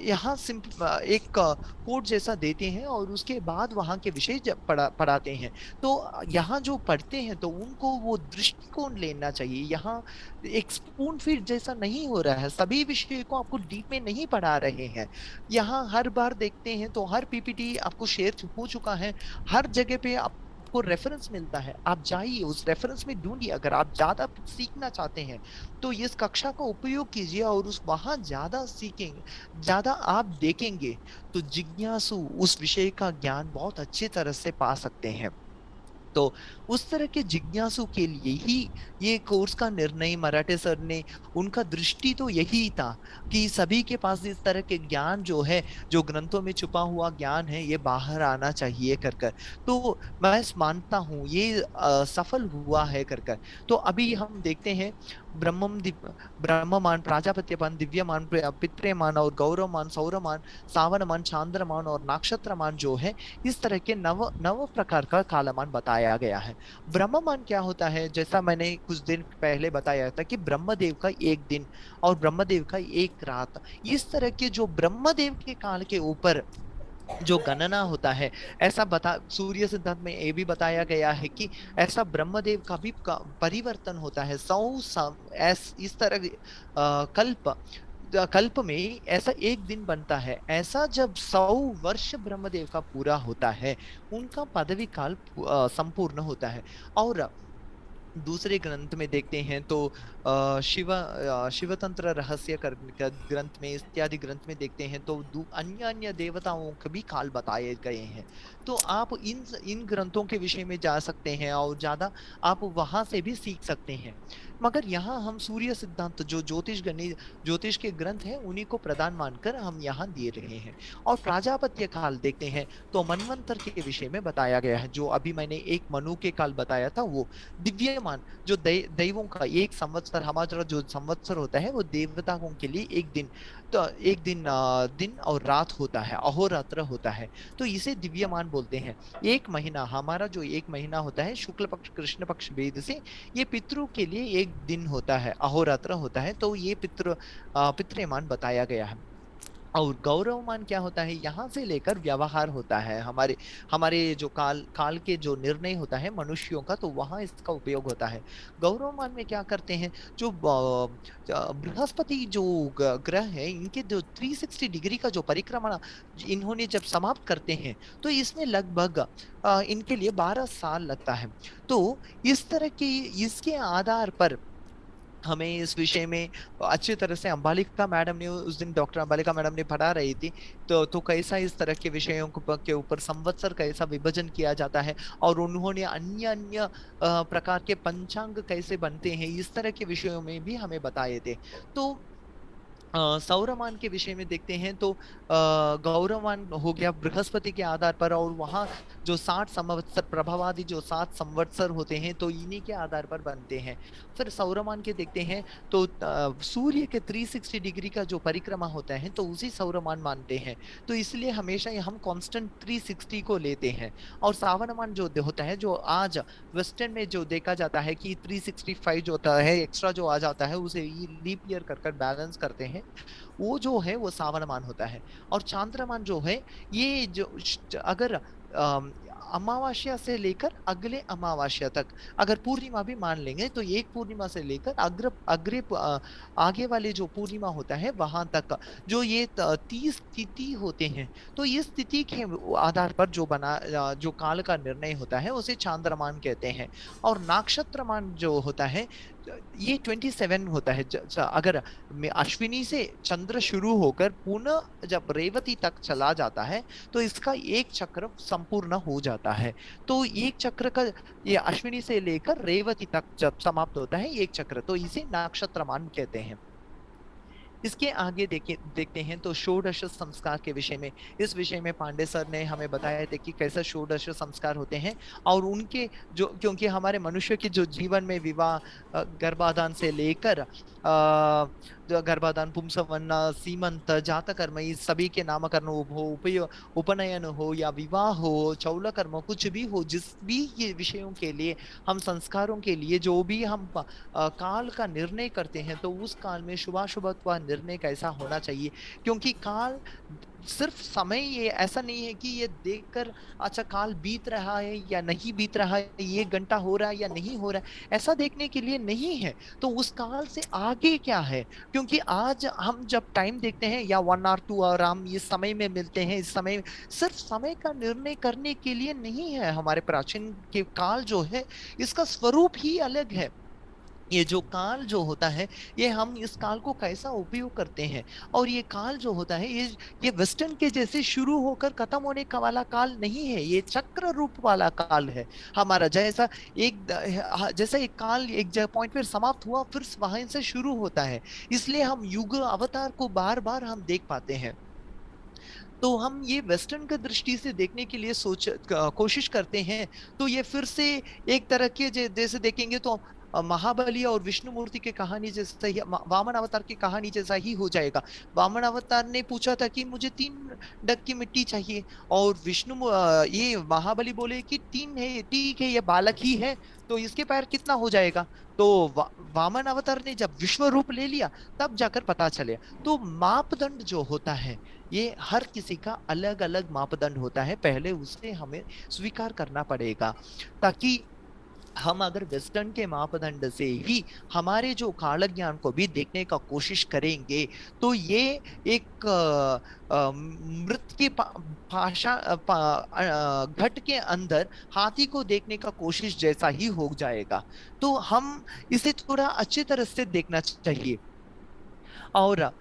यहाँ एक कोड जैसा देते हैं, और उसके बाद वहाँ के विषय जब पढ़ाते हैं, तो यहाँ जो पढ़ते हैं तो उनको वो दृष्टिकोण लेना चाहिए। यहाँ एक स्पून फीड जैसा नहीं हो रहा है, सभी विषय को आपको डीप में नहीं पढ़ा रहे हैं। यहाँ हर बार देखते हैं तो हर पीपीटी आपको शेयर हो चुका है, हर जगह पे आपको रेफरेंस मिलता है, आप जाइए उस रेफरेंस में ढूंढिए। अगर आप ज्यादा सीखना चाहते हैं तो इस कक्षा का उपयोग कीजिए, और उस वहां ज्यादा सीखेंगे, ज्यादा आप देखेंगे, तो जिज्ञासु उस विषय का ज्ञान बहुत अच्छी तरह से पा सकते हैं। तो उस तरह के जिज्ञासु के लिए ही ये कोर्स का निर्णय मराठे सर ने, उनका दृष्टि तो यही था कि सभी के पास इस तरह के ज्ञान जो है, जो ग्रंथों में छुपा हुआ ज्ञान है, ये बाहर आना चाहिए कर कर। तो मैं मानता हूँ ये सफल हुआ है कर कर। तो अभी हम देखते हैं ब्रह्ममान, प्राजापत्यमान, दिव्यमान, पित्रेमान और गौरवमान, सौरमान, सावनमान, चांद्रमान और नक्षत्रमान जो है, इस तरह के नव नव प्रकार का कालमान बताया गया है। ब्रह्ममान क्या होता है, जैसा मैंने कुछ दिन पहले बताया था कि ब्रह्मदेव का एक दिन और ब्रह्मदेव का एक रात, इस तरह के जो ब्रह्मदेव के काल के ऊपर जो गणना होता है, ऐसा बता सूर्य सिद्धांत में ये भी बताया गया है कि ऐसा ब्रह्मदेव का भी परिवर्तन होता है। इस तरह कल्प कल्प में ऐसा एक दिन बनता है, ऐसा जब 100 वर्ष ब्रह्मदेव का पूरा होता है, उनका पदवी काल संपूर्ण होता है। और दूसरे ग्रंथ में देखते हैं तो शिवतंत्र रहस्य ग्रंथ में, इत्यादि ग्रंथ में देखते हैं तो अन्य अन्य देवताओं के भी काल बताए गए हैं। तो आप इन इन ग्रंथों के विषय में जा सकते हैं और ज्यादा आप वहां से भी सीख सकते हैं। मगर यहाँ हम सूर्य सिद्धांत जो ज्योतिष के ग्रंथ हैं उन्हीं को प्रधान मानकर हम यहाँ दे रहे हैं। और प्राजापत्य काल देखते हैं तो मनवंतर के विषय में बताया गया है, जो अभी मैंने एक मनु के काल बताया था, वो दिव्यमान जो दैवों का 1 संवत्सर, हमारा जो संवत्सर होता है वो देवताओं के लिए एक दिन, तो एक दिन दिन और रात होता है, अहोरात्र होता है, तो इसे दिव्यमान बोलते हैं। एक महीना, हमारा जो एक महीना होता है शुक्ल पक्ष कृष्ण पक्ष भेद से, ये पितरों के लिए एक दिन होता है, अहोरात्र होता है, तो ये पितृमान बताया गया है। और गौरवमान क्या होता है, यहाँ से लेकर व्यवहार होता है, हमारे हमारे जो काल काल के जो निर्णय होता है मनुष्यों का, तो वहां इसका उपयोग होता है। गौरवमान में क्या करते हैं, जो बृहस्पति जो ग्रह है, इनके जो 360 डिग्री का जो परिक्रमा इन्होंने जब समाप्त करते हैं, तो इसमें लगभग इनके लिए 12 साल लगता है। तो इस तरह की, इसके आधार पर हमें इस विषय में अच्छी तरह से अंबालिका मैडम ने उस दिन, डॉक्टर अंबालिका मैडम ने पढ़ा रही थी, तो कैसा इस तरह के विषयों के ऊपर संवत्सर कैसा विभाजन किया जाता है, और उन्होंने अन्य अन्य प्रकार के पंचांग कैसे बनते हैं, इस तरह के विषयों में भी हमें बताए थे। तो सौरमान के विषय में देखते हैं तो गौरवमान हो गया बृहस्पति के आधार पर, और वहां जो 60 संवत्सर प्रभावादि जो 7 संवत्सर होते हैं, तो इन्हीं के आधार पर बनते हैं। फिर सौरमान के देखते हैं तो सूर्य के 360 डिग्री का जो परिक्रमा होता है, तो उसी सौरमान मानते हैं। तो इसलिए हमेशा हम कांस्टेंट 360 को लेते हैं। और सावनमान जो होता है, जो आज वेस्टर्न में जो देखा जाता है कि 365 जो होता है एक्स्ट्रा जो आ जाता है, उसे लीप ईयर कर कर बैलेंस करते हैं, वो जो है वो सावनमान होता है। और चांद्रमान जो है, ये जो अगर अमावस्या से लेकर अगले अमावस्या तक अगर पूर्णिमा भी मान लेंगे, तो एक पूर्णिमा से लेकर आगे वाले जो पूर्णिमा होता है वहां तक जो ये 30 तिथि होते हैं, तो इस तिथि के आधार पर जो काल का निर्णय होता है उसे चांद्रमान कहते हैं। और नक्षत्रमान जो होता है, ये 27 होता है। अगर में अश्विनी से चंद्र शुरू होकर पुनः जब रेवती तक चला जाता है, तो इसका एक चक्र संपूर्ण हो जाता है। तो एक चक्र का, ये अश्विनी से लेकर रेवती तक जब समाप्त होता है एक चक्र, तो इसे नक्षत्रमान कहते हैं। इसके आगे देखते हैं तो षोडश संस्कार के विषय में, इस विषय में पांडे सर ने हमें बताया था कि कैसा षोडश संस्कार होते हैं। और उनके जो, क्योंकि हमारे मनुष्य के जो जीवन में विवाह, गर्भाधान से लेकर जो गर्भाधान, पुंसवन, सीमंत, जातकर्म, इस सभी के नामकरण हो, उपनयन हो या विवाह हो, चौल कर्म, कुछ भी हो, जिस भी ये विषयों के लिए, हम संस्कारों के लिए जो भी हम काल का निर्णय करते हैं, तो उस काल में शुभाशुभ का निर्णय कैसा होना चाहिए। क्योंकि काल सिर्फ समय, ये ऐसा नहीं है कि ये देखकर अच्छा काल बीत रहा है या नहीं बीत रहा है, ये घंटा हो रहा है या नहीं हो रहा है, ऐसा देखने के लिए नहीं है। तो उस काल से आगे क्या है, क्योंकि आज हम जब टाइम देखते हैं या 1 और 2 और हम इस समय में मिलते हैं, इस समय सिर्फ समय का निर्णय करने के लिए नहीं है। हमारे प्राचीन के काल जो है, इसका स्वरूप ही अलग है। ये जो काल जो होता है, ये हम इस काल को कैसा उपयोग करते हैं। और ये काल जो होता है, ये वेस्टर्न के जैसे शुरू होकर खत्म होने का वाला काल नहीं है, ये चक्र रूप वाला काल है हमारा। जैसा जैसा एक काल एक जगह पॉइंट पर समाप्त हुआ, फिर वहां से शुरू होता है। इसलिए हम युग अवतार को बार बार हम देख पाते हैं। तो हम ये वेस्टर्न की दृष्टि से देखने के लिए कोशिश करते हैं, तो ये फिर से एक तरह के जैसे देखेंगे तो महाबली और विष्णु मूर्ति की कहानी जैसा ही, वामन अवतार की कहानी जैसा ही हो जाएगा। वामन अवतार ने पूछा था कि मुझे 3 डग की मिट्टी चाहिए, और ये महाबली बोले कि 3 है, ठीक है, ये बालक ही है, तो इसके पैर कितना हो जाएगा। तो वामन अवतार ने जब विश्व रूप ले लिया, तब जाकर पता चले। तो मापदंड जो होता है, ये हर किसी का अलग अलग मापदंड होता है, पहले उसे हमें स्वीकार करना पड़ेगा। ताकि हम अगर वेस्टर्न के मापदंड से ही हमारे जो काल ज्ञान को भी देखने का कोशिश करेंगे, तो ये एक मृत के भाषा घट के अंदर हाथी को देखने का कोशिश जैसा ही हो जाएगा। तो हम इसे थोड़ा अच्छी तरह से देखना चाहिए। और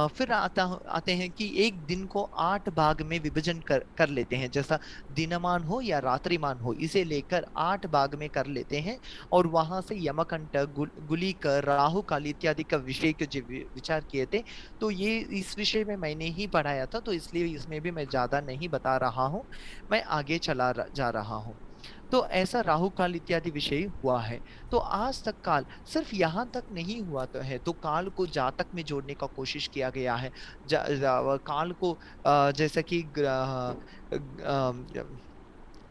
फिर आते हैं कि एक दिन को 8 भाग में विभाजन कर लेते हैं, जैसा दिनमान हो या रात्रिमान हो, इसे लेकर 8 भाग में कर लेते हैं। और वहां से यमकंट, गुलिक, राहु काल इत्यादि का विषय के जो विचार किए थे, तो ये इस विषय में मैंने ही पढ़ाया था, तो इसलिए इसमें भी मैं ज्यादा नहीं बता रहा हूँ, मैं आगे जा रहा हूँ। तो ऐसा राहु काल इत्यादि विषय हुआ है। तो आज तक काल सिर्फ यहाँ तक नहीं हुआ तो है, तो काल को जातक में जोड़ने का कोशिश किया गया है। काल को जैसा कि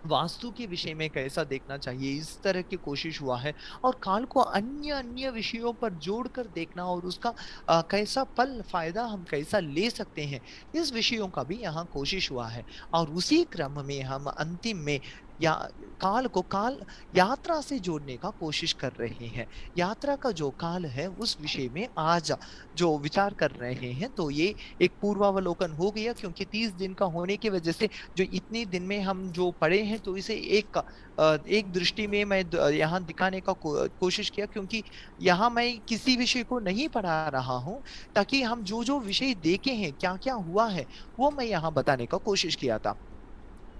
वास्तु के विषय में कैसा देखना चाहिए, इस तरह की कोशिश हुआ है। और काल को अन्य अन्य विषयों पर जोड़कर देखना और उसका कैसा फल फायदा हम कैसा ले सकते हैं, इस विषयों का भी यहाँ कोशिश हुआ है। और उसी क्रम में हम अंतिम में या काल को काल यात्रा से जोड़ने का कोशिश कर रहे हैं। यात्रा का जो काल है उस विषय में आज जो विचार कर रहे हैं, तो ये एक पूर्वावलोकन हो गया, क्योंकि 30 दिन का होने की वजह से जो इतने दिन में हम जो पढ़े हैं, तो इसे एक दृष्टि में मैं यहाँ दिखाने का कोशिश किया, क्योंकि यहाँ मैं किसी विषय को नहीं पढ़ा रहा हूँ, ताकि हम जो जो विषय देखे हैं, क्या क्या हुआ है, वो मैं यहाँ बताने का कोशिश किया था।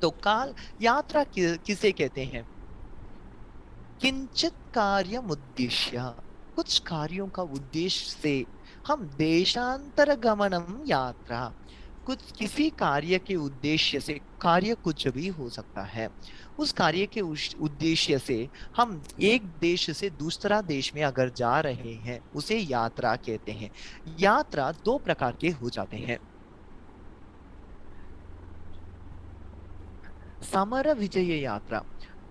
तो काल यात्रा किसे कहते हैं? किंचित कार्यमुद्दिश्य, कुछ कार्यों का उद्देश्य से हम देशांतर गमनम यात्रा, कुछ किसी कार्य के उद्देश्य से, कार्य कुछ भी हो सकता है, उस कार्य के उद्देश्य से हम एक देश से दूसरा देश में अगर जा रहे हैं, उसे यात्रा कहते हैं। यात्रा दो प्रकार के हो जाते हैं। समर विजय यात्रा,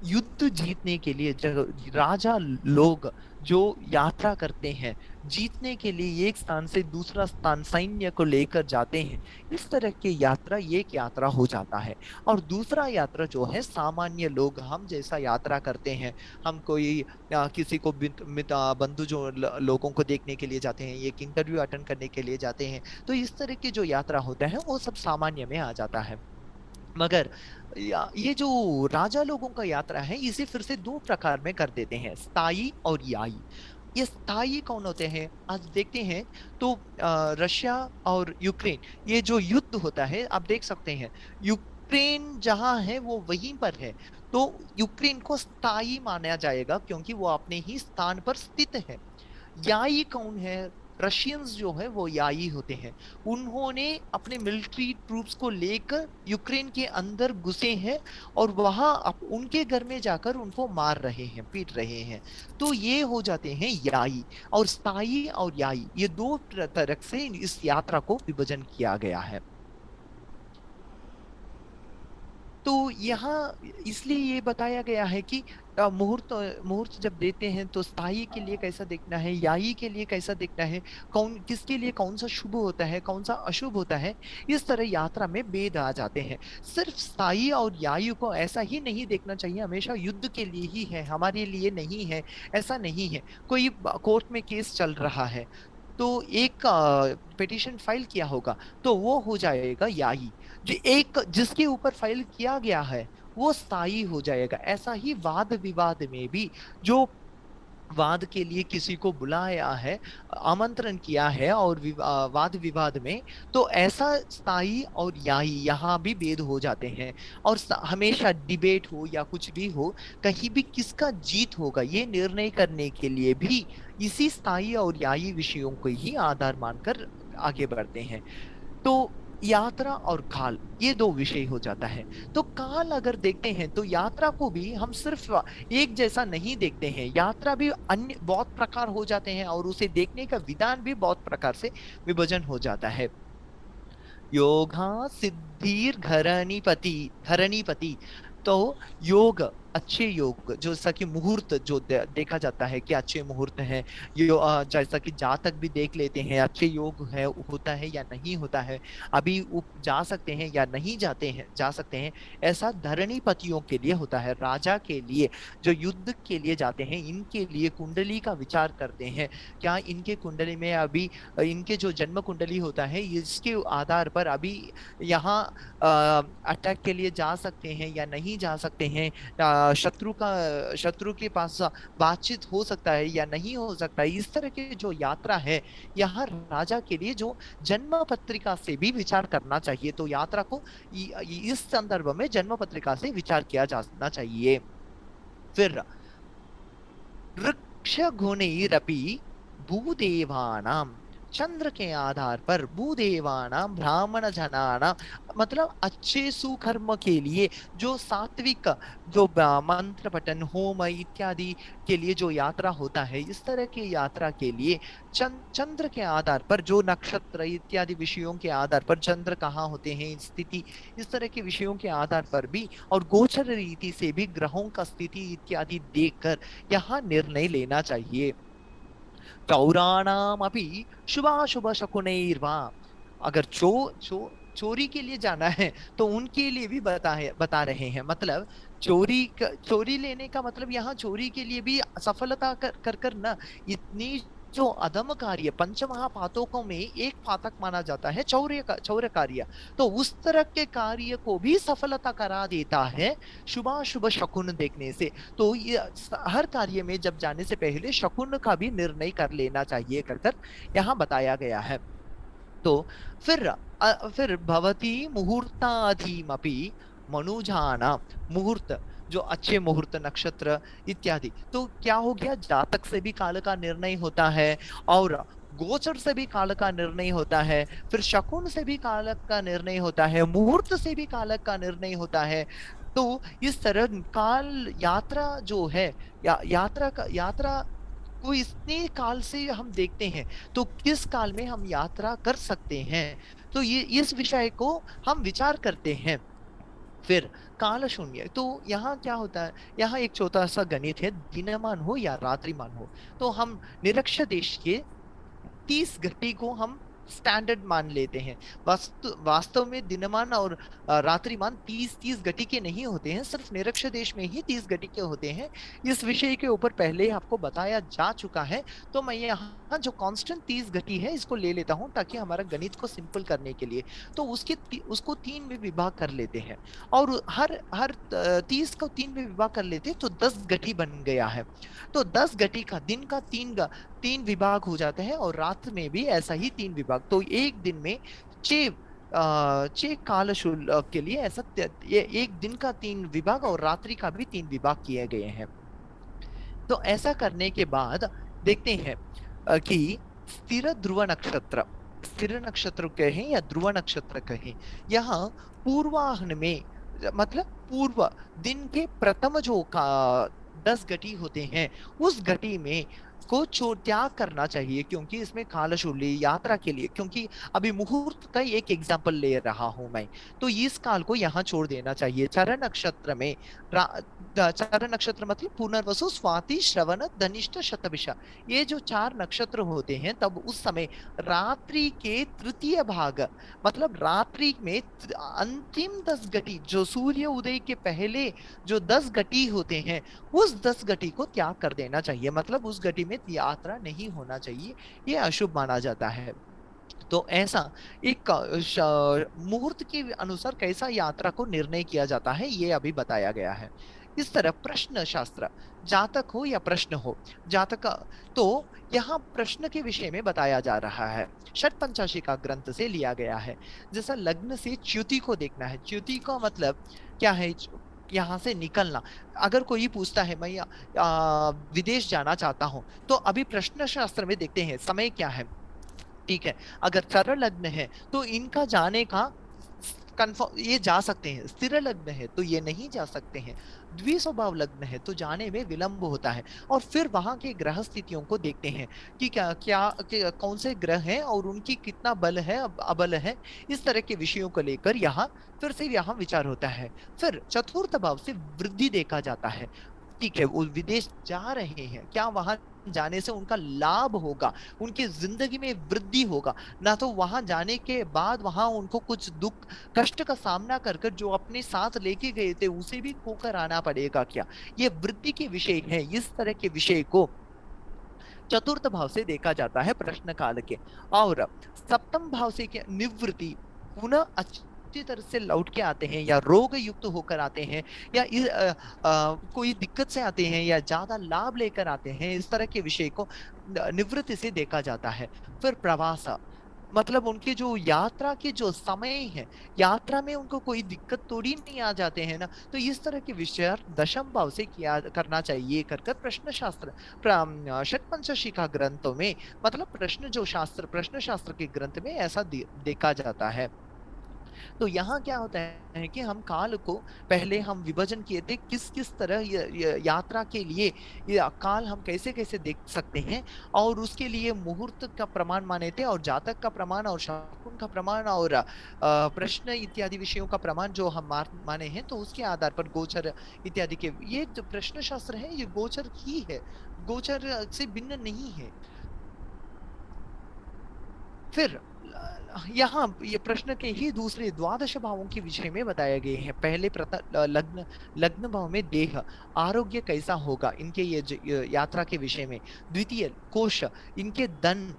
युद्ध जीतने के लिए जो राजा लोग जो यात्रा करते हैं, जीतने के लिए एक स्थान से दूसरा स्थान सैन्य को लेकर जाते हैं, इस तरह की यात्रा एक यात्रा हो जाता है। और दूसरा यात्रा जो है, सामान्य लोग हम जैसा यात्रा करते हैं, हम कोई किसी को बंधु जो लोगों को देखने के लिए जाते हैं, एक इंटरव्यू अटेंड करने के लिए जाते हैं, तो इस तरह की जो यात्रा होता है वो सब सामान्य में आ जाता है। मगर ये जो राजा लोगों का यात्रा है, इसे फिर से दो प्रकार में कर देते हैं, स्थायी और याई। ये स्थायी कौन होते हैं, आज देखते हैं। तो रशिया और यूक्रेन, ये जो युद्ध होता है, आप देख सकते हैं, यूक्रेन जहां है वो वहीं पर है, तो यूक्रेन को स्थायी माना जाएगा, क्योंकि वो अपने ही स्थान पर स्थित है। याई कौन है? रशियंस जो है वो याई होते हैं। उन्होंने अपने मिलिट्री ट्रूप्स को लेकर यूक्रेन के अंदर घुसे हैं, और वहां उनके घर में जाकर उनको मार रहे हैं, पीट रहे हैं। तो ये हो जाते हैं याई। और स्थायी और याई, ये दो तरह से इस यात्रा को विभाजन किया गया है। तो यहाँ इसलिए ये बताया गया है कि मुहूर्त मुहूर्त जब देते हैं, तो स्थायी के लिए कैसा देखना है, याई के लिए कैसा देखना है, कौन किसके लिए कौन सा शुभ होता है, कौन सा अशुभ होता है, इस तरह यात्रा में भेद आ जाते हैं। सिर्फ स्थायी और यायु को ऐसा ही नहीं देखना चाहिए, हमेशा युद्ध के लिए ही है, हमारे लिए नहीं है, ऐसा नहीं है। कोई कोर्ट में केस चल रहा है, तो एक पिटिशन फाइल किया होगा, तो वो हो जाएगा याई। जो एक जिसके ऊपर फाइल किया गया है, वो स्थायी हो जाएगा। ऐसा ही वाद विवाद में भी, जो वाद के लिए किसी को बुलाया है, आमंत्रण किया है, और वाद विवाद में, तो ऐसा स्थायी और याई यहाँ भी भेद हो जाते हैं। और हमेशा डिबेट हो या कुछ भी हो, कहीं भी किसका जीत होगा, ये निर्णय करने के लिए भी इसी स्थायी और याई विषयों को ही आधार मानकर आगे बढ़ते हैं। तो यात्रा और काल, ये दो विषय हो जाता है। तो काल अगर देखते हैं, तो यात्रा को भी हम सिर्फ एक जैसा नहीं देखते हैं, यात्रा भी अन्य बहुत प्रकार हो जाते हैं, और उसे देखने का विधान भी बहुत प्रकार से विभाजन हो जाता है। योगा सिद्धिर धरणीपति। तो योग, अच्छे योग, जो जैसा कि मुहूर्त जो देखा जाता है कि अच्छे मुहूर्त हैं, जैसा कि जातक भी देख लेते हैं, अच्छे योग है, होता है या नहीं होता है, अभी जा सकते हैं या नहीं जाते हैं, जा सकते हैं। ऐसा धरणीपतियों के लिए होता है, राजा के लिए, जो युद्ध के लिए जाते हैं, इनके लिए कुंडली का विचार करते हैं। क्या इनके कुंडली में अभी इनके जो जन्म कुंडली होता है, इसके आधार पर अभी यहाँ अटैक के लिए जा सकते हैं या नहीं जा सकते हैं, शत्रु के पास बातचीत हो सकता है या नहीं हो सकता है, इस तरह की जो यात्रा है, यहाँ राजा के लिए जो जन्म पत्रिका से भी विचार करना चाहिए। तो यात्रा को इस संदर्भ में जन्म पत्रिका से विचार किया जाना चाहिए। फिर वृक्ष गुणैरपि भूदेवानाम, चंद्र के आधार पर भूदेवानाम ब्राह्मण जनाना, मतलब अच्छे सुकर्म के लिए, जो सात्विक, जो मंत्र पठन होम इत्यादि के लिए जो यात्रा होता है, इस तरह की यात्रा के लिए चंद्र के आधार पर, जो नक्षत्र इत्यादि विषयों के आधार पर, चंद्र कहाँ होते हैं स्थिति, इस तरह के विषयों के आधार पर भी, और गोचर रीति से भी ग्रहों का स्थिति इत्यादि देखकर यहाँ निर्णय लेना चाहिए। चौराणाम अपि शुभाशुभ शकुनैर्वा, अगर चोरी के लिए जाना है तो उनके लिए भी बता रहे हैं। मतलब चोरी लेने का मतलब यहाँ चोरी के लिए भी सफलता कर ना, इतनी जो अधम कार्य पंचमहापातकों में एक पातक माना जाता है चौर्य कार्य, तो उस तरह के कार्य को भी सफलता करा देता है शुभाशुभ शकुन देखने से। तो ये हर कार्य में जब जाने से पहले शकुन का भी निर्णय कर लेना चाहिए कर कर यहाँ बताया गया है। तो फिर भवती मुहूर्ताधीमपि मनुजाना, मुहूर्त, जो अच्छे मुहूर्त नक्षत्र इत्यादि, तो क्या हो गया, जातक से भी काल का निर्णय होता है, और गोचर से भी काल का निर्णय होता है, फिर शकुन से भी काल का निर्णय होता है, मुहूर्त से भी काल का निर्णय होता है। तो इस तरह काल यात्रा जो है, यात्रा को इतने काल से हम देखते हैं, तो किस काल में हम यात्रा कर सकते हैं, तो ये इस विषय को हम विचार करते हैं। फिर काल शून्य, तो यहाँ क्या होता है, यहाँ एक छोटा सा गणित है, दिनमान हो या रात्रिमान हो, तो हम निरक्ष देश के 30 घटी को हम स्टैंडर्ड मान लेते हैं। वास्तव में दिनमान और रात्रिमान 30-30 घटी के नहीं होते हैं, सिर्फ निरक्ष देश में ही 30 घटी के होते हैं। इस विषय के ऊपर पहले ही आपको बताया जा चुका है, तो मैं यहाँ जो कांस्टेंट 30 घटी है इसको ले लेता हूँ ताकि हमारा गणित को सिंपल करने के लिए। तो उसको 3 में विभाग कर लेते हैं, और हर हर 30 को 3 में विभाग कर लेते हैं, तो 10 घटी बन गया है। तो 10 घटी का दिन का 3 विभाग हो जाते हैं, और रात में भी ऐसा ही 3 विभाग, तो एक दिन में 6 6 काल शुल्क के लिए ऐसा ये एक दिन का 3 विभाग और रात्रि का भी 3 विभाग किए गए हैं। तो ऐसा करने के बाद देखते हैं कि स्थिर ध्रुव नक्षत्र, स्थिर नक्षत्र कहें या ध्रुव नक्षत्र कहें, यहाँ पूर्वाहन में, मतलब पूर्व दिन के प्रथम जो का 10 घटी होते हैं, उस घटी में को त्याग करना चाहिए, क्योंकि इसमें कालशूल्य यात्रा के लिए, क्योंकि अभी मुहूर्त का एक एग्जांपल ले रहा हूं मैं, तो इस काल को यहाँ छोड़ देना चाहिए। चरण नक्षत्र में चरण नक्षत्र मतलब पुनर्वसु स्वाति श्रवण धनिष्ठ शतभिषा, ये जो 4 नक्षत्र होते हैं, तब उस समय रात्रि के तृतीय भाग, मतलब रात्रि में अंतिम 10 घटी, जो सूर्य उदय के पहले जो 10 घटी होते हैं, उस 10 घटी को त्याग कर देना चाहिए, मतलब उस घटी में यात्रा नहीं होना चाहिए, ये अशुभ माना जाता है। तो ऐसा एक मुहूर्त के अनुसार कैसा यात्रा को निर्णय किया जाता है, ये अभी बताया गया है। इस तरह प्रश्न शास्त्र, जातक हो या प्रश्न हो, जातक, तो यहाँ प्रश्न के विषय में बताया जा रहा है, षट पंचाशी का ग्रंथ से लिया गया है। जैसा लग्न से च्युति को देखना है, च्युति का मतलब क्या है, यहाँ से निकलना। अगर कोई पूछता है मैं विदेश जाना चाहता हूं, तो अभी प्रश्न शास्त्र में देखते हैं समय क्या है, ठीक है। अगर चर लग्न है तो इनका जाने का कंफर्म, ये जा सकते हैं, स्थिर लग्न है तो ये नहीं जा सकते हैं, द्विस्वभाव लग्न है तो जाने में विलंब होता है। और फिर वहां के ग्रह स्थितियों को देखते हैं कि कौन से ग्रह हैं और उनकी कितना बल है अबल है, इस तरह के विषयों को लेकर यहाँ फिर से यहाँ विचार होता है। फिर चतुर्थ भाव से वृद्धि देखा जाता है, ठीक है, वो विदेश जा रहे हैं, क्या वहां जाने से उनका लाभ होगा, उनकी जिंदगी में वृद्धि होगा, ना तो वहां जाने के बाद वहां उनको कुछ दुख कष्ट का सामना कर कर जो अपने साथ लेके गए थे उसे भी खोकर आना पड़ेगा क्या, ये वृद्धि के विषय है। इस तरह के विषय को चतुर्थ भाव से देखा जाता है प्रश्न काल के। और सप्तम भाव से क्या, निवृत्ति, पुनः अच्छी तरह से लौट के आते हैं, या रोग युक्त होकर आते हैं, या कोई दिक्कत से आते हैं, या ज्यादा लाभ लेकर आते हैं, इस तरह के विषय को निवृत्ति से देखा जाता है। फिर प्रवास, मतलब उनके जो यात्रा के जो समय है, यात्रा में उनको कोई दिक्कत थोड़ी नहीं आ जाते हैं ना। तो इस तरह के विचार दशम भाव से किया करना चाहिए कर कर प्रश्न शास्त्र षटपंचशिखा ग्रंथों में, मतलब प्रश्न शास्त्र के ग्रंथ में ऐसा देखा जाता है। तो यहाँ क्या होता है कि हम काल को पहले हम विभाजन किए थे किस किस तरह यात्रा के लिए ये काल हम कैसे कैसे देख सकते हैं, और उसके लिए मुहूर्त का प्रमाण माने थे, और जातक का प्रमाण, और शकुन का प्रमाण, और प्रश्न इत्यादि विषयों का प्रमाण जो हम माने हैं, तो उसके आधार पर गोचर इत्यादि के ये जो प्रश्न शास्त्र है ये गोचर ही है, गोचर से भिन्न नहीं है। फिर यहाँ ये प्रश्न के ही दूसरे द्वादश भावों के विषय में बताया गए हैं। पहले लग्न लग्न भाव में देह आरोग्य कैसा होगा, इनके ये यात्रा के विषय में। द्वितीय कोश, इनके धन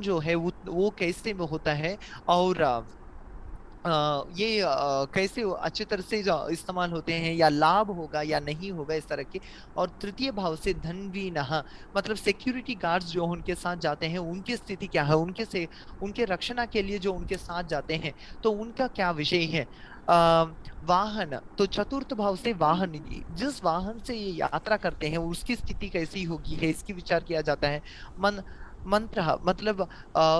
जो है वो कैसे में होता है, और ये कैसे अच्छे तरह से इस्तेमाल होते हैं, या लाभ होगा या नहीं होगा, इस तरह के। और तृतीय भाव से धन भी नहा, मतलब सिक्योरिटी गार्ड्स जो उनके साथ जाते हैं उनकी स्थिति क्या है, उनके रक्षणा के लिए जो उनके साथ जाते हैं तो उनका क्या विषय है। आ, वाहन, तो चतुर्थ भाव से वाहन, जिस वाहन से ये यात्रा करते हैं उसकी स्थिति कैसी होगी है, इसकी विचार किया जाता है। मन मंत्र, मतलब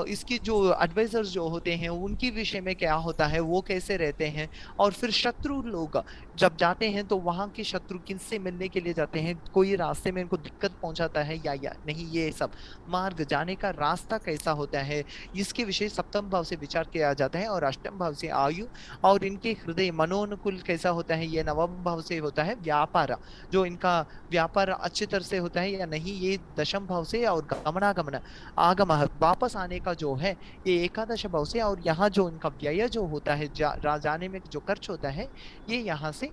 इसकी जो एडवाइजर्स जो होते हैं उनके विषय में क्या होता है, वो कैसे रहते हैं। और फिर शत्रु लोग जब जाते हैं तो वहां के शत्रु किनसे मिलने के लिए जाते हैं, कोई रास्ते में इनको दिक्कत पहुंचाता है या नहीं, ये सब मार्ग जाने का रास्ता कैसा होता है, इसके विषय सप्तम भाव से विचार किया जाता है। और अष्टम भाव से आयु, और इनके हृदय मनोनुकूल कैसा होता है, ये नवम भाव से होता है। व्यापार, जो इनका व्यापार अच्छी तरह से होता है या नहीं, ये दशम भाव से। और गमनागमन, आगम वापस आने का जो है ये एकादश भाव से। और यहाँ जो इनका व्यय जो होता है, जाने में जो खर्च होता है, ये यहाँ से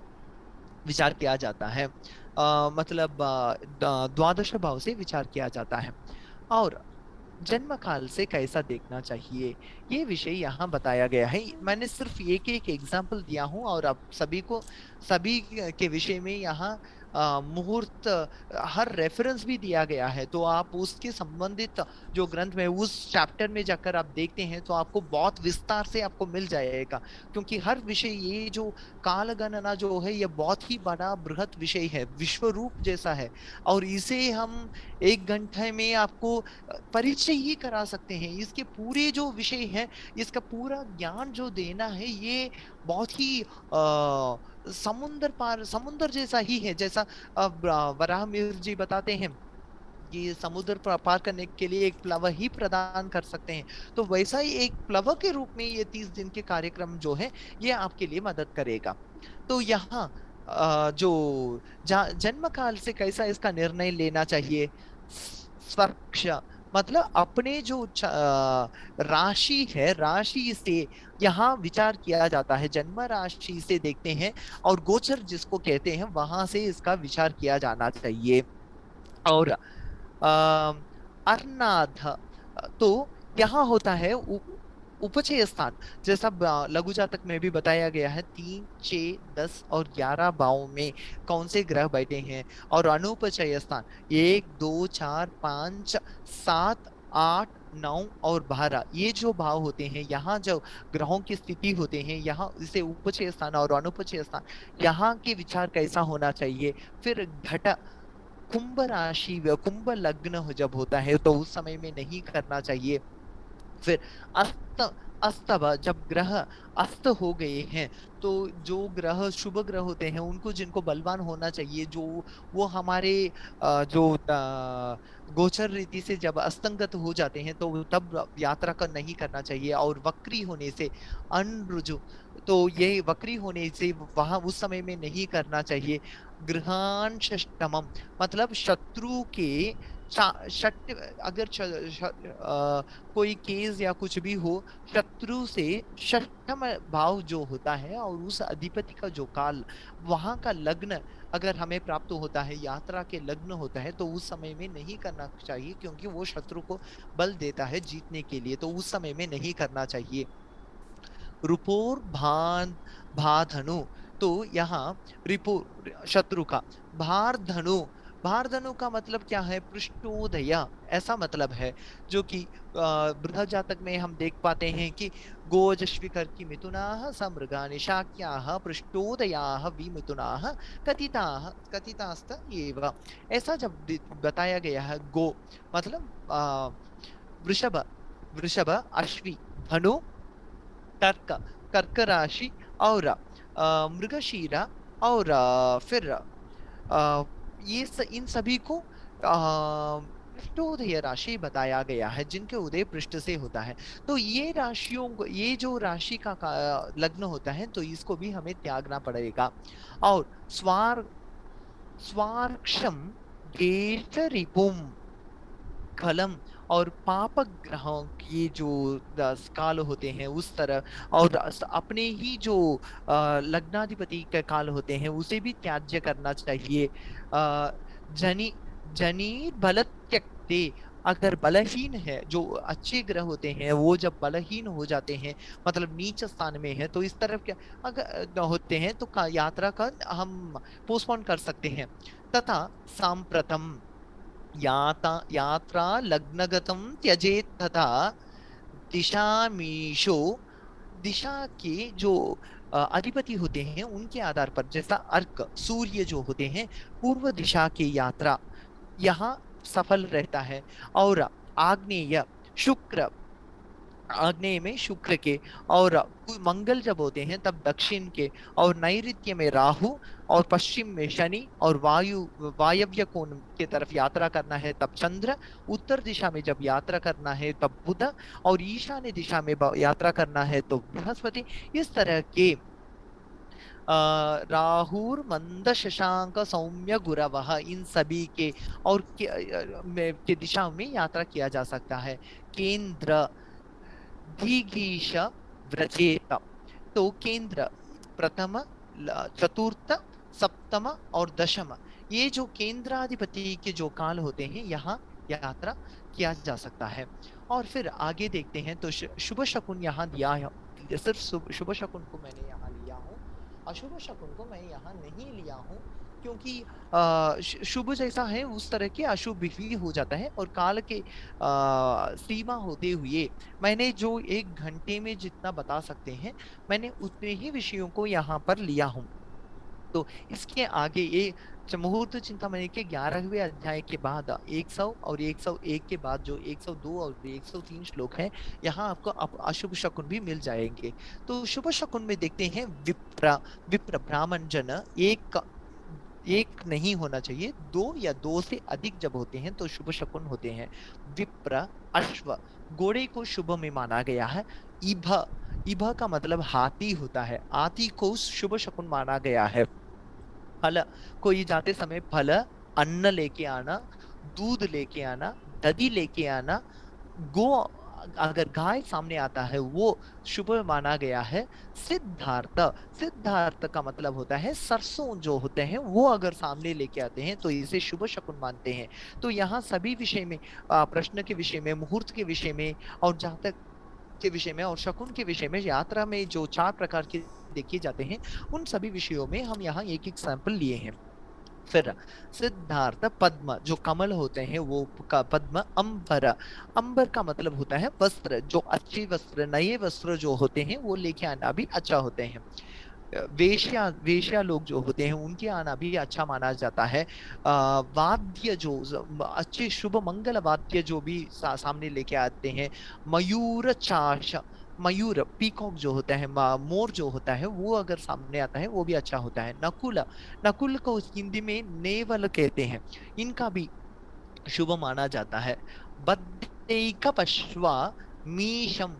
विचार किया जाता है। मतलब द्वादश भाव से विचार किया जाता है। और जन्म काल से कैसा देखना चाहिए, ये विषय यहाँ बताया गया है। मैंने सिर्फ एक एक एग्जाम्पल दिया हूँ, और अब सभी के विषय में यहाँ मुहूर्त हर रेफरेंस भी दिया गया है, तो आप उसके संबंधित जो ग्रंथ में उस चैप्टर में जाकर आप देखते हैं तो आपको बहुत विस्तार से आपको मिल जाएगा। क्योंकि हर विषय, ये जो काल गणना जो है ये बहुत ही बड़ा बृहत विषय है, विश्व रूप जैसा है। और इसे हम 1 घंटे में आपको परिचय ही करा सकते हैं, इसके पूरे जो विषय है, इसका पूरा ज्ञान जो देना है, ये बहुत ही समुंदर जैसा ही है। जैसा वराह मिहिर जी बताते हैं कि समुद्र पार करने के लिए एक प्लव ही प्रदान कर सकते हैं, तो वैसा ही एक प्लव के रूप में ये 30 दिन के कार्यक्रम जो है ये आपके लिए मदद करेगा। तो यहाँ जो जन्म काल से कैसा इसका निर्णय लेना चाहिए। स्वक्ष, मतलब अपने जो राशि है, राशि से यहाँ विचार किया जाता है, जन्म राशि से देखते हैं, और गोचर जिसको कहते हैं वहां से इसका विचार किया जाना चाहिए। और अर्नाध, तो यहाँ होता है उपचय स्थान, जैसा लघु जातक में भी बताया गया है, 3, 6, 10 और 11 भाव में कौन से ग्रह बैठे हैं। और अनुपचय स्थान 1, 2, 4, 5, 7, 8, 9 और 12, ये जो भाव होते हैं, यहाँ जो ग्रहों की स्थिति होते हैं, यहाँ इसे उपचय स्थान और अनुपचय स्थान, यहाँ के विचार कैसा होना चाहिए। फिर घट, कुंभ राशि व कुंभ लग्न जब होता है तो उस समय में नहीं करना चाहिए। फिर अस्त अस्तव, जब ग्रह अस्त हो गए हैं, तो जो ग्रह शुभ ग्रह होते हैं उनको, जिनको बलवान होना चाहिए, जो वो हमारे जो गोचर रीति से जब अस्तंगत हो जाते हैं तो तब यात्रा का नहीं करना चाहिए। और वक्री होने से अनरुजु, तो ये वक्री होने से वहां उस समय में नहीं करना चाहिए। गृहान षष्टमम, मतलब शत्रु के षट, अगर कोई केस या कुछ भी हो, शत्रु से षष्ठम भाव जो होता है और उस अधिपति का जो काल, वहां का लग्न अगर हमें प्राप्त होता है, यात्रा के लग्न होता है, तो उस समय में नहीं करना चाहिए, क्योंकि वो शत्रु को बल देता है जीतने के लिए, तो उस समय में नहीं करना चाहिए। रुपोर भान भा धनु, तो यहाँ रिपो शत्रु का, भार धनु भारधनु का मतलब क्या है? पृष्ठोदय, ऐसा मतलब है। जो कि बृहद जातक में हम देख पाते हैं कि गोजस्विकर्की मिथुनाः समृगानि शाक्याः पृष्ठोदयाः विमिथुनाः कथिताः कथितास्त एव। ऐसा जब बताया गया है, गो मतलब वृषभ, वृषभ, अश्वी, धनु, कर्क, कर्क राशि, और मृगशीरा, और फिर इन सभी को पृष्ठोदय राशि बताया गया है, जिनके उदय पृष्ठ से होता है। तो ये राशियों को, ये जो राशि का लग्न होता है, तो इसको भी हमें त्यागना पड़ेगा। और स्वार स्वार्क्षम गेश रिपुम खलम, और पाप ग्रहों के जो 10 काल होते हैं उस तरह, और अपने ही जो लग्नाधिपति के काल होते हैं उसे भी त्याज्य करना चाहिए। जनी जनी बल त्यक्ते, अगर बलहीन है, जो अच्छे ग्रह होते हैं वो जब बलहीन हो जाते हैं, मतलब नीच स्थान में है, तो इस तरफ क्या अगर होते हैं तो यात्रा का हम पोस्टपोन कर सकते हैं। तथा सांप्रतम यात्रा लग्नगतम त्यजेत, तथा दिशामीशो, दिशा के जो अधिपति होते हैं उनके आधार पर, जैसा अर्क सूर्य जो होते हैं, पूर्व दिशा की यात्रा यहाँ सफल रहता है। और आग्नेय शुक्र, आग्नेय में शुक्र के, और मंगल जब होते हैं तब दक्षिण के, और नैऋत्य में राहु, और पश्चिम में शनि, और वायव्य कोण के तरफ यात्रा करना है तब चंद्र, उत्तर दिशा में जब यात्रा करना है तब बुध, और ईशान्य दिशा में यात्रा करना है तो बृहस्पति। इस तरह के राहुर मंद शशांक सौम्य गुरवः, इन सभी के और के दिशा में यात्रा किया जा सकता है। केंद्र दीघीश व्रजेत, तो केंद्र प्रथम, चतुर्थ, सप्तम और दशम, ये जो केंद्राधिपति के जो काल होते हैं यहाँ यात्रा किया जा सकता है। और फिर आगे देखते हैं तो शुभ शकुन यहाँ दिया है। सिर्फ शुभ शकुन को मैंने यहाँ लिया हूँ, अशुभ शकुन को मैं यहाँ नहीं लिया हूँ, क्योंकि शुभ जैसा है उस तरह के अशुभ भी हो जाता है। और काल के सीमा होते हुए मैंने जो 1 घंटे में जितना बता सकते हैं, मैंने उतने ही विषयों को यहाँ पर लिया हूँ। तो इसके आगे ये मुहूर्त चिंतामणि के 11वें अध्याय के बाद 100 और 101 के बाद जो 102 और 103 श्लोक हैं, यहाँ आपको अशुभ शकुन भी मिल जाएंगे। तो शुभ शकुन में देखते हैं, विप्र, विप्र ब्राह्मण जन, एक एक नहीं होना चाहिए, दो या दो से अधिक जब होते हैं तो शुभ शकुन होते हैं। विप्र, अश्व, घोड़े को शुभ में माना गया है। इभ, इभ का मतलब हाथी होता है, हाथी को शुभ शकुन माना गया है। फल, कोई जाते समय फल, अन्न लेके आना, दूध लेके आना, दही लेके आना, गो, अगर गाय सामने आता है वो शुभ माना गया है। सिद्धार्थ, सिद्धार्थ का मतलब होता है सरसों जो होते हैं वो अगर सामने लेके आते हैं तो इसे शुभ शकुन मानते हैं। तो यहाँ सभी विषय में, प्रश्न के विषय में, मुहूर्त के विषय में, और जातक के विषय में, और शकुन के विषय में, यात्रा में जो 4 प्रकार के देखे जाते हैं, उन सभी विषयों में हम यहाँ एक एक सैंपल लिए हैं। फिर सिद्धार्थ पद्म, जो कमल होते हैं वो का पद्म। अंबर, अंबर का मतलब होता है वस्त्र, जो अच्छे वस्त्र, नए वस्त्र जो होते हैं वो लेके आना भी अच्छा होते हैं। वेश्या, वेश्या लोग जो होते हैं उनके आना भी अच्छा माना जाता है। वाद्य जो अच्छे शुभ मंगल वाद्य जो भी सामने लेके आते हैं। मयूर चाश, मयूर पीकॉक जो होता है, मोर जो होता है वो अगर सामने आता है वो भी अच्छा होता है। नकुल, नकुल को हिंदी में नेवल कहते हैं, इनका भी शुभ माना जाता है। बद्धैक पश्वा मीशम,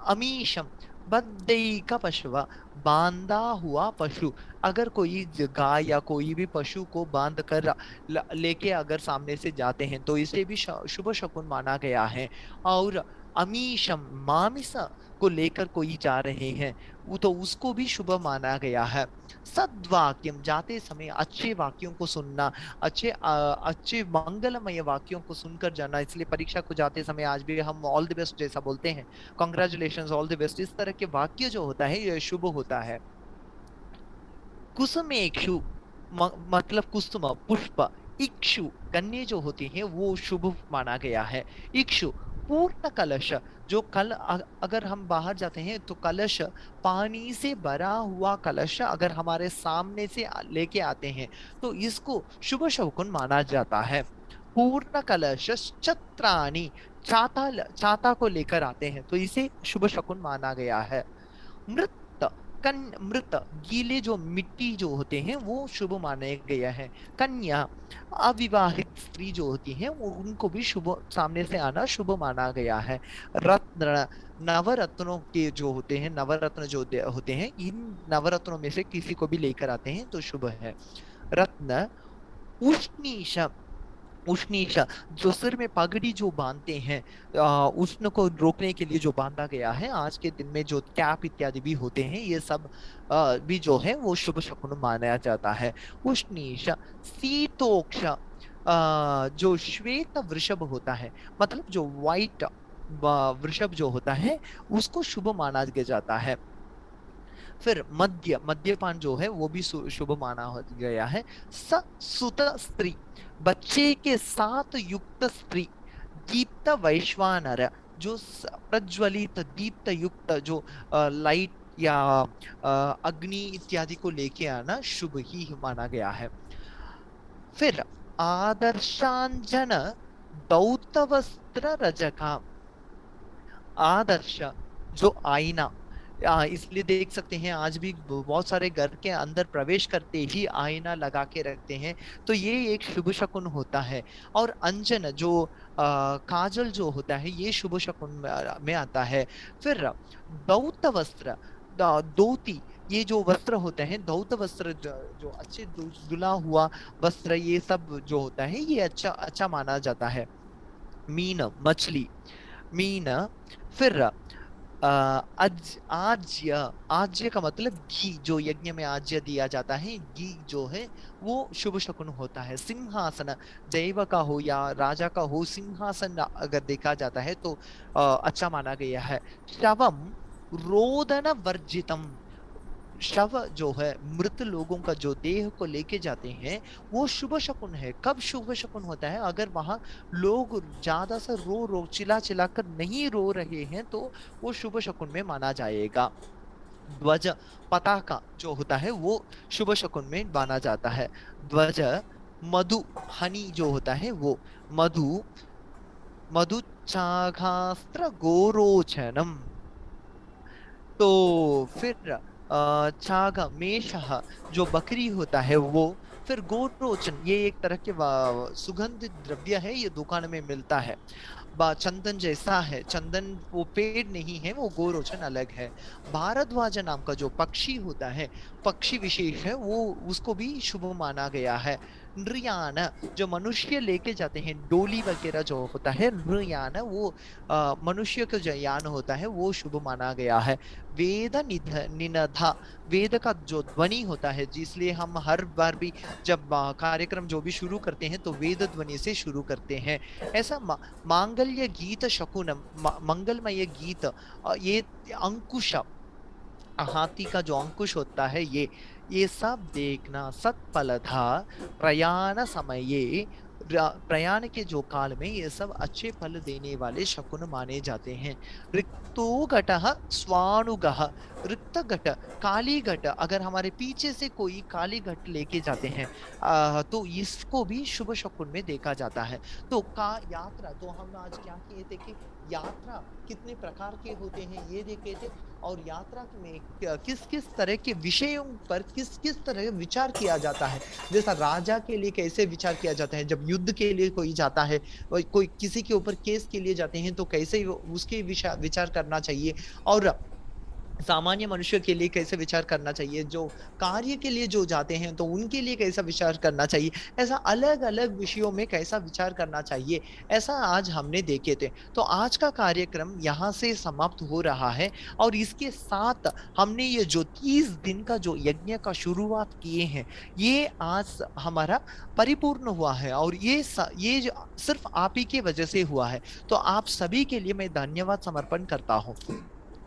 अमीशम, बद्धैक पशवा, बांधा हुआ पशु, अगर कोई गाय या कोई भी पशु को बांध कर लेके अगर सामने से जाते हैं तो इसे भी शुभ शकुन माना गया है। और अमीशम, मामिस को लेकर कोई जा रहे हैं वो तो उसको भी शुभ माना गया है। सद्वाक्यम, जाते समय अच्छे वाक्यों को सुनना, अच्छे मंगलमय वाक्यों को सुनकर जाना, इसलिए परीक्षा को जाते समय आज भी हम ऑल द बेस्ट जैसा बोलते हैं, कॉन्ग्रेचुलेशन, ऑल द बेस्ट, इस तरह के वाक्य जो होता है ये शुभ होता है। कुसुमेक्षु, मतलब कुसुम पुष्प, इक्षु कन्या जो होती हैं वो शुभ माना गया है। इक्षु पूर्ण कलश, जो कल अगर हम बाहर जाते हैं तो कलश, पानी से भरा हुआ कलश अगर हमारे सामने से लेके आते हैं तो इसको शुभ शकुन माना जाता है। पूर्ण कलश छत्राणि, छाता को लेकर आते हैं तो इसे शुभ शकुन माना गया है। मृत कन मृत गीले जो मिट्टी जो होते हैं वो शुभ माने गए हैं। कन्या अविवाहित स्त्री जो होती हैं वो उनको भी शुभ सामने से आना शुभ माना गया है। रत्न नवरत्नों के जो होते हैं, नवरत्न जो होते हैं, इन नवरत्नों में से किसी को भी लेकर आते हैं तो शुभ है। रत्न उष्णीश, उष्णीशा जो सिर में पगड़ी जो बांधते हैं, उष्ण को रोकने के लिए जो बांधा गया है, आज के दिन में जो कैप इत्यादि भी होते हैं ये सब भी जो है वो शुभ शकुन माना जाता है। उष्णीशा शीतोक्ष, जो श्वेत वृषभ होता है, मतलब जो व्हाइट वृषभ जो होता है उसको शुभ माना जाता है। फिर मद्यपान जो है वो भी शुभ माना गया है। सुत स्त्री, बच्चे के साथ युक्त स्त्री। दीप्त वैश्वानर, जो प्रज्वलित दीप्त युक्त जो लाइट या अग्नि इत्यादि को लेके आना शुभ ही माना गया है। फिर आदर्शांजन दौतवस्त्र रजका, आदर्श जो आईना, इसलिए देख सकते हैं आज भी बहुत सारे घर के अंदर प्रवेश करते ही आईना लगा के रखते हैं, तो ये एक शुभ शकुन होता है। और अंजन जो काजल जो होता है ये शुभ शकुन में आता है। फिर दौत वस्त्र, धोती, ये जो वस्त्र होते हैं धौत वस्त्र, जो अच्छे धुला हुआ वस्त्र, ये सब जो होता है ये अच्छा अच्छा माना जाता है। मीन मछली, मीन। फिर आज्य, आज्य का मतलब घी, जो यज्ञ में आज्य दिया जाता है, घी जो है वो शुभ शकुन होता है। सिंहासन, दैव का हो या राजा का हो, सिंहासन अगर देखा जाता है तो अच्छा माना गया है। शवम रोदन वर्जितम, शव जो है मृत लोगों का जो देह को लेके जाते हैं वो शुभ शकुन है। कब शुभ शकुन होता है? अगर वहां लोग ज्यादा से रो रो चिल्ला चिल्ला कर नहीं रो रहे हैं तो वो शुभ शकुन में माना जाएगा। ध्वज, पताका जो होता है वो शुभ शकुन में माना जाता है। ध्वज, मधु, हनी जो होता है वो, मधु, मधु चाघास्त्र गोरोचनम। तो फिर छागा मेषः, जो बकरी होता है वो। फिर गोरोचन, ये एक तरह के सुगंधित द्रव्य है, ये दुकान में मिलता है। चंदन जैसा है, चंदन वो पेड़ नहीं है, वो गोरोचन अलग है। भारद्वाज नाम का जो पक्षी होता है, पक्षी विशेष है, वो उसको भी शुभ माना गया है। नृयान, जो मनुष्य लेके जाते हैं, डोली वगैरह जो होता है, नृयान वो मनुष्य का जो यान होता है वो शुभ माना गया है। वेद निनधा, वेद का जो ध्वनि होता है, जिसलिए हम हर बार भी जब कार्यक्रम जो भी शुरू करते हैं तो वेद ध्वनि से शुरू करते हैं। ऐसा मांगल्य गीत शकुनम, मंगलमय गीत, ये अंकुश, हाथी का जो अंकुश होता है ये सब देखना। सत्फलधा प्रयाण समये, प्रयाण के जो काल में ये सब अच्छे फल देने वाले शकुन माने जाते हैं। रिक्तो घटः स्वानुगः, रिक्त घट, काली घट, अगर हमारे पीछे से कोई काली घट लेके जाते हैं तो इसको भी शुभ शकुन में देखा जाता है। तो का यात्रा, तो हम आज क्या किए थे कि यात्रा कितने प्रकार के होते हैं ये देखे थे, और यात्रा में किस किस तरह के विषयों पर किस किस तरह विचार किया जाता है। जैसा राजा के लिए कैसे विचार किया जाता है, जब युद्ध के लिए कोई जाता है, कोई किसी के ऊपर केस के लिए जाते हैं तो कैसे उसके विचार करना चाहिए, और सामान्य मनुष्य के लिए कैसे विचार करना चाहिए, जो कार्य के लिए जो जाते हैं तो उनके लिए कैसा विचार करना चाहिए, ऐसा अलग अलग विषयों में कैसा विचार करना चाहिए, ऐसा आज हमने देखे थे। तो आज का कार्यक्रम यहाँ से समाप्त हो रहा है, और इसके साथ हमने ये जो 30 दिन का जो यज्ञ का शुरुआत किए हैं ये आज हमारा परिपूर्ण हुआ है, और ये सिर्फ आप ही की वजह से हुआ है। तो आप सभी के लिए मैं धन्यवाद समर्पण करता हूँ।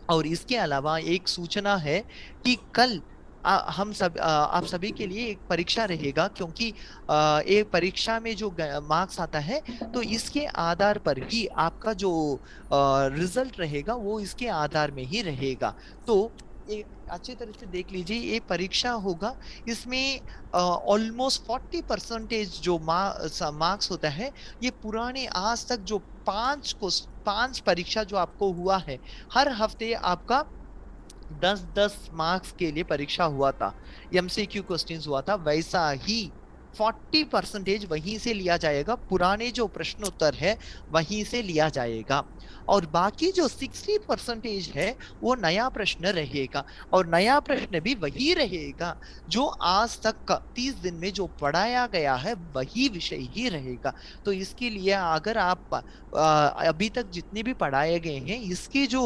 और इसके अलावा एक सूचना है कि कल हम सब आप सभी के लिए एक परीक्षा रहेगा, क्योंकि एक परीक्षा में जो मार्क्स आता है, तो इसके आधार पर ही आपका जो रिजल्ट रहेगा वो इसके आधार में ही रहेगा। तो अच्छी तरह से देख लीजिए, ये परीक्षा होगा, इसमें ऑलमोस्ट 40% जो मार्क्स होता है, ये पुराने आज तक जो पांच परीक्षा जो आपको हुआ है, हर हफ्ते आपका 10-10 मार्क्स के लिए परीक्षा हुआ था, एमसीक्यू क्वेश्चंस हुआ था, वैसा ही 40% वहीं से लिया जाएगा, पुराने जो प्रश्न उत्तर है वहीं से लिया जाएगा। और बाकी जो 60% है वो नया प्रश्न रहेगा, और नया प्रश्न भी वही रहेगा जो आज तक का 30 दिन में जो पढ़ाया गया है वही विषय ही रहेगा। तो इसके लिए अगर आप अभी तक जितने भी पढ़ाए गए हैं इसकी जो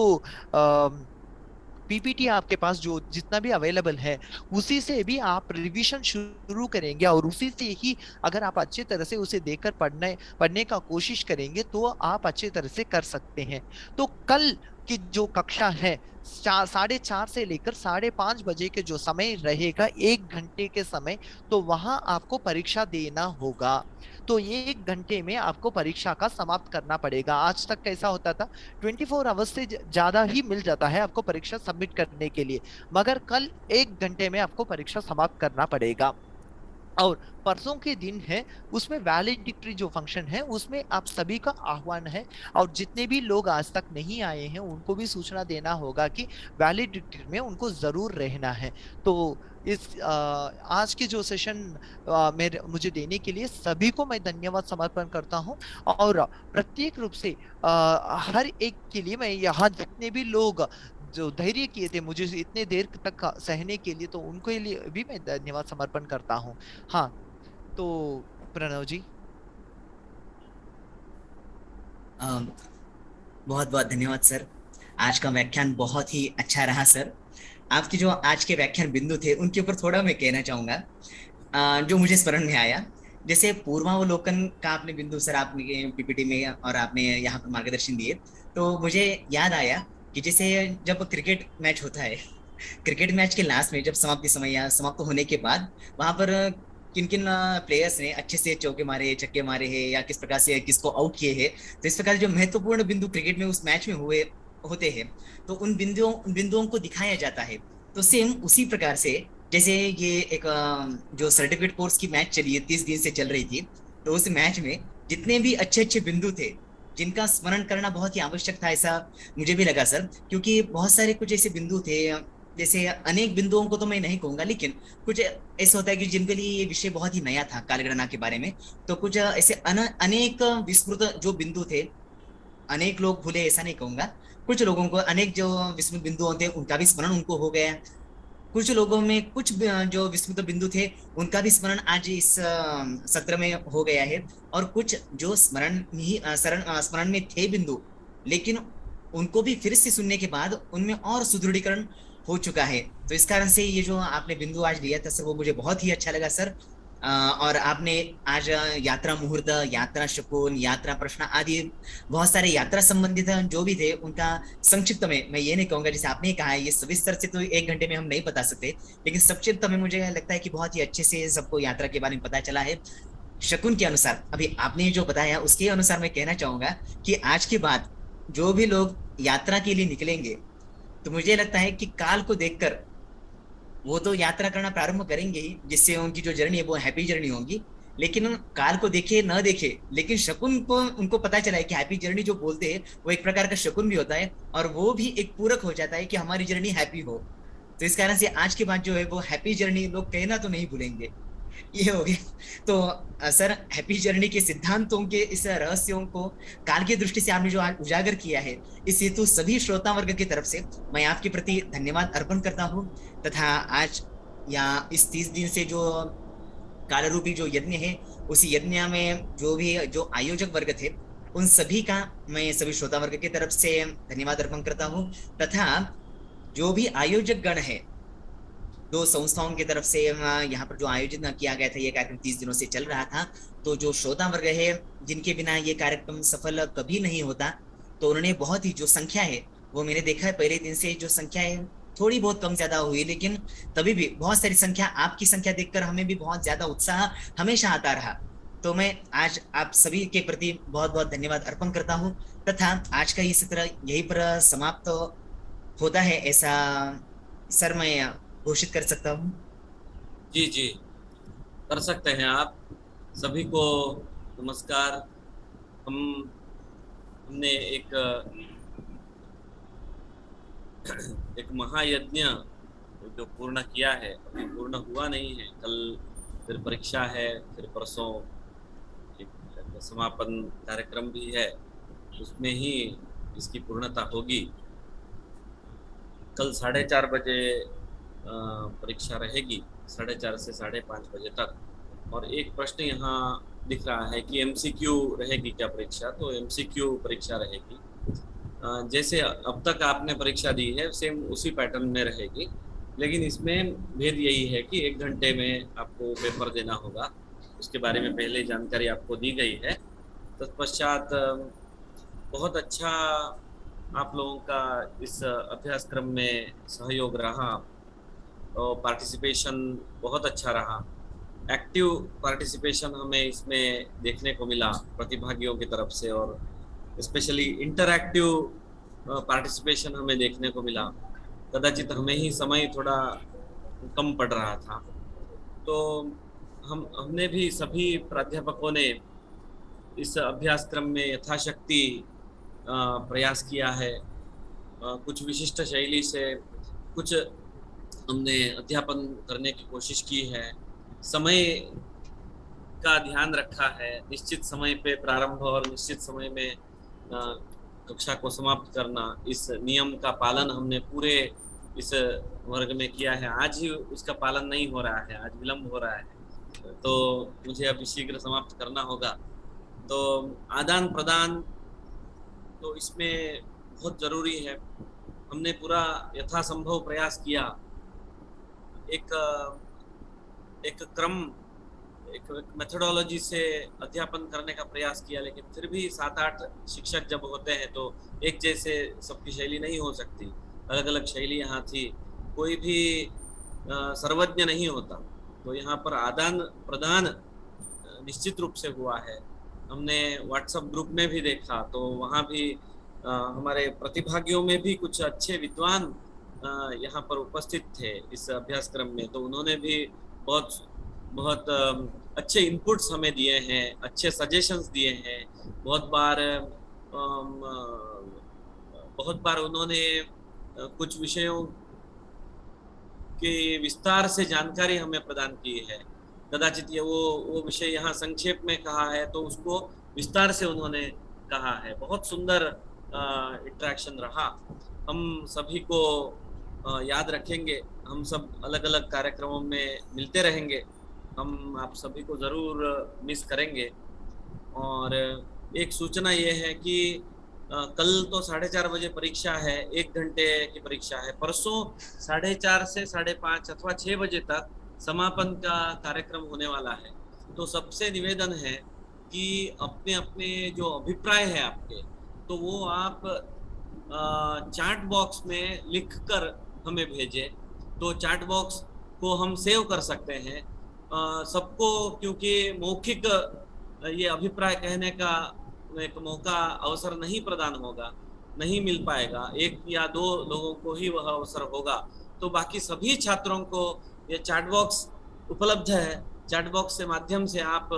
पीपीटी आपके पास जो जितना भी अवेलेबल है, उसी से भी आप रिवीजन शुरू करेंगे, और उसी से ही अगर आप अच्छी तरह से उसे देखकर पढ़ने पढ़ने का कोशिश करेंगे तो आप अच्छी तरह से कर सकते हैं। तो कल की जो कक्षा है, 4:30 से लेकर 5:30 बजे के जो समय रहेगा, 1 घंटे के समय, तो वहां आपको परीक्षा देना होगा। तो ये 1 घंटे में आपको परीक्षा का समाप्त करना पड़ेगा। आज तक कैसा होता था, 24 आवर्स से ज्यादा ही मिल जाता है आपको परीक्षा सबमिट करने के लिए, मगर कल 1 घंटे में आपको परीक्षा समाप्त करना पड़ेगा। और परसों के दिन है, उसमें वैलिडिक्टरी जो फंक्शन है उसमें आप सभी का आह्वान है, और जितने भी लोग आज तक नहीं आए हैं उनको भी सूचना देना होगा कि वैलिडिक्टरी में उनको जरूर रहना है। तो आज की जो सेशन मेरे मुझे देने के लिए सभी को मैं धन्यवाद समर्पण करता हूं, और प्रत्येक रूप से हर एक के लिए मैं यहाँ जितने भी लोग जो धैर्य किए थे मुझे इतने देर तक सहने के लिए, तो उनके लिए भी मैं धन्यवाद समर्पण करता हूँ। हाँ, तो प्रणव जी। बहुत बहुत धन्यवाद सर। आज का व्याख्यान बहुत ही अच्छा रहा सर। आपके जो आज के व्याख्यान बिंदु थे उनके ऊपर थोड़ा मैं कहना चाहूंगा, जो मुझे स्मरण में आया। जैसे पूर्वावलोकन का आपने बिंदु सर आपने पीपीटी में और आपने यहाँ पर मार्गदर्शन दिए, तो मुझे याद आया कि जैसे जब क्रिकेट मैच होता है, क्रिकेट मैच के लास्ट में जब समाप्ति समय या समाप्त होने के बाद वहां पर किन किन प्लेयर्स ने अच्छे से चौके मारे, छक्के मारे हैं, या किस प्रकार से किसको आउट किए हैं, तो इस प्रकार जो महत्वपूर्ण बिंदु क्रिकेट में उस मैच में हुए होते हैं, तो उन बिंदुओं को दिखाया जाता है। तो सेम उसी प्रकार से जैसे ये एक जो सर्टिफिकेट कोर्स की मैच चली है, 30 दिन से चल रही थी, तो उस मैच में जितने भी अच्छे अच्छे बिंदु थे जिनका स्मरण करना बहुत ही आवश्यक था, ऐसा मुझे भी लगा सर। क्योंकि बहुत सारे कुछ ऐसे बिंदु थे, जैसे अनेक बिंदुओं को तो मैं नहीं कहूंगा, लेकिन कुछ ऐसा होता है कि जिनके लिए ये विषय बहुत ही नया था कालगणना के बारे में, तो कुछ ऐसे अनेक विस्मृत जो बिंदु थे, अनेक लोग भूले ऐसा नहीं कहूंगा, कुछ लोगों को अनेक जो विस्मृत बिंदु होते हैं उनका भी स्मरण उनको हो गया। कुछ लोगों में कुछ जो विस्मृत बिंदु थे उनका भी स्मरण आज इस सत्र में हो गया है। और कुछ जो स्मरण में थे बिंदु, लेकिन उनको भी फिर से सुनने के बाद उनमें और सुदृढ़ीकरण हो चुका है। तो इस कारण से ये जो आपने बिंदु आज लिया था सर, वो मुझे बहुत ही अच्छा लगा सर। और आपने आज यात्रा मुहूर्त, यात्रा शकुन, यात्रा प्रश्न आदि बहुत सारे यात्रा संबंधित जो भी थे उनका संक्षिप्त में, मैं ये नहीं कहूंगा जैसे आपने कहा है ये सविस्तर से तो 1 घंटे में हम नहीं बता सकते, लेकिन संक्षिप्त में मुझे लगता है कि बहुत ही अच्छे से सबको यात्रा के बारे में पता चला है। शकुन के अनुसार अभी आपने जो बताया उसके अनुसार मैं कहना चाहूंगा कि आज के बाद जो भी लोग यात्रा के लिए निकलेंगे, तो मुझे लगता है कि काल को देखकर वो तो यात्रा करना प्रारंभ करेंगे ही, जिससे उनकी जो जर्नी है वो हैप्पी जर्नी होगी। लेकिन काल को देखे न देखे, लेकिन शकुन को उनको पता चला है कि हैप्पी जर्नी जो बोलते हैं वो एक प्रकार का शकुन भी होता है, और वो भी एक पूरक हो जाता है कि हमारी जर्नी हैप्पी हो। तो इस कारण से आज के बाद जो है वो हैप्पी जर्नी लोग कहना तो नहीं भूलेंगे। ये हो गया। तो सर, हैप्पी जर्नी के सिद्धांतों के इस रहस्यों को काल की दृष्टि से आपने जो आज उजागर किया है, इस हेतु सभी श्रोता वर्ग की तरफ से मैं आपके प्रति धन्यवाद अर्पण करता हूँ। तथा आज या इस 30 दिन से जो काल रूपी जो यज्ञ है, उस यज्ञ में जो भी जो आयोजक वर्ग थे उन सभी का मैं सभी श्रोता वर्ग की तरफ से धन्यवाद अर्पण करता हूँ। तथा जो भी आयोजक गण है, दो संस्थाओं की तरफ से यहाँ पर जो आयोजित किया गया था, ये कार्यक्रम 30 दिनों से चल रहा था, तो जो श्रोता वर्ग है जिनके बिना ये कार्यक्रम सफल कभी नहीं होता, तो उन्होंने बहुत ही जो संख्या है वो मैंने देखा है पहले दिन से जो संख्या है थोड़ी बहुत कम ज्यादा हुई, लेकिन तभी भी बहुत सारी संख्या, आपकी संख्या देखकर हमें भी बहुत ज्यादा उत्साह हमेशा आता रहा। तो मैं आज आप सभी के प्रति बहुत बहुत धन्यवाद अर्पण करता हूँ, तथा आज का ये सत्र यहीं पर समाप्त होता है, ऐसा सर मैं घोषित कर सकता हूँ। जी जी, कर सकते हैं आप। सभी को नमस्कार। हम हमने एक महायज्ञ जो पूर्ण किया है, अभी पूर्ण हुआ नहीं है। कल फिर परीक्षा है, फिर परसों एक समापन कार्यक्रम भी है, उसमें ही इसकी पूर्णता होगी। कल 4:30 बजे परीक्षा रहेगी, 4:30 से 5:30 बजे तक। और एक प्रश्न यहाँ दिख रहा है कि एमसीक्यू रहेगी क्या परीक्षा, तो एमसीक्यू परीक्षा रहेगी। जैसे अब तक आपने परीक्षा दी है सेम उसी पैटर्न में रहेगी, लेकिन इसमें भेद यही है कि 1 घंटे में आपको पेपर देना होगा। उसके बारे में पहले जानकारी आपको दी गई है। तत्पश्चात बहुत अच्छा आप लोगों का इस अभ्यासक्रम में सहयोग रहा और पार्टिसिपेशन बहुत अच्छा रहा। एक्टिव पार्टिसिपेशन हमें इसमें देखने को मिला प्रतिभागियों की तरफ से, और स्पेशली इंटरैक्टिव पार्टिसिपेशन हमें देखने को मिला। कदाचित हमें ही समय थोड़ा कम पड़ रहा था, तो हमने भी सभी प्राध्यापकों ने इस अभ्यासक्रम में यथाशक्ति प्रयास किया है। कुछ विशिष्ट शैली से कुछ हमने अध्यापन करने की कोशिश की है। समय का ध्यान रखा है, निश्चित समय पे प्रारंभ और निश्चित समय में कक्षा को समाप्त करना, इस नियम का पालन हमने पूरे इस वर्ग में किया है। आज ही उसका पालन नहीं हो रहा है, आज विलम्ब हो रहा है, तो मुझे अभी शीघ्र समाप्त करना होगा। तो आदान प्रदान तो इसमें बहुत जरूरी है। हमने पूरा यथासंभव प्रयास किया, एक क्रम, एक मेथोडोलॉजी से अध्यापन करने का प्रयास किया, लेकिन फिर भी 7-8 शिक्षक जब होते हैं तो एक जैसे सबकी शैली नहीं हो सकती, अलग अलग शैली यहाँ थी, कोई भी सर्वज्ञ नहीं होता। तो यहाँ पर आदान प्रदान निश्चित रूप से हुआ है। हमने व्हाट्सएप ग्रुप में भी देखा तो वहाँ भी हमारे प्रतिभागियों में भी कुछ अच्छे विद्वान यहाँ पर उपस्थित थे इस अभ्यासक्रम में, तो उन्होंने भी बहुत बहुत अच्छे इनपुट्स हमें दिए हैं, अच्छे सजेशंस दिए हैं। बहुत बार उन्होंने कुछ विषयों की विस्तार से जानकारी हमें प्रदान की है। कदाचित ये वो विषय यहाँ संक्षेप में कहा है तो उसको विस्तार से उन्होंने कहा है। बहुत सुंदर इंटरेक्शन रहा। हम सभी को याद रखेंगे, हम सब अलग अलग कार्यक्रमों में मिलते रहेंगे, हम आप सभी को ज़रूर मिस करेंगे। और एक सूचना ये है कि कल तो 4:30 बजे परीक्षा है, 1 घंटे की परीक्षा है। परसों 4:30 से 5:30 अथवा 6 बजे तक समापन का कार्यक्रम होने वाला है। तो सबसे निवेदन है कि अपने अपने जो अभिप्राय है आपके, तो वो आप चैट बॉक्स में लिखकर हमें भेजें, तो चैट बॉक्स को हम सेव कर सकते हैं। सबको क्योंकि मौखिक ये अभिप्राय कहने का एक मौका, अवसर नहीं प्रदान होगा, नहीं मिल पाएगा, 1 या 2 लोगों को ही वह अवसर होगा। तो बाकी सभी छात्रों को ये चैट बॉक्स उपलब्ध है। चैट बॉक्स के माध्यम से आप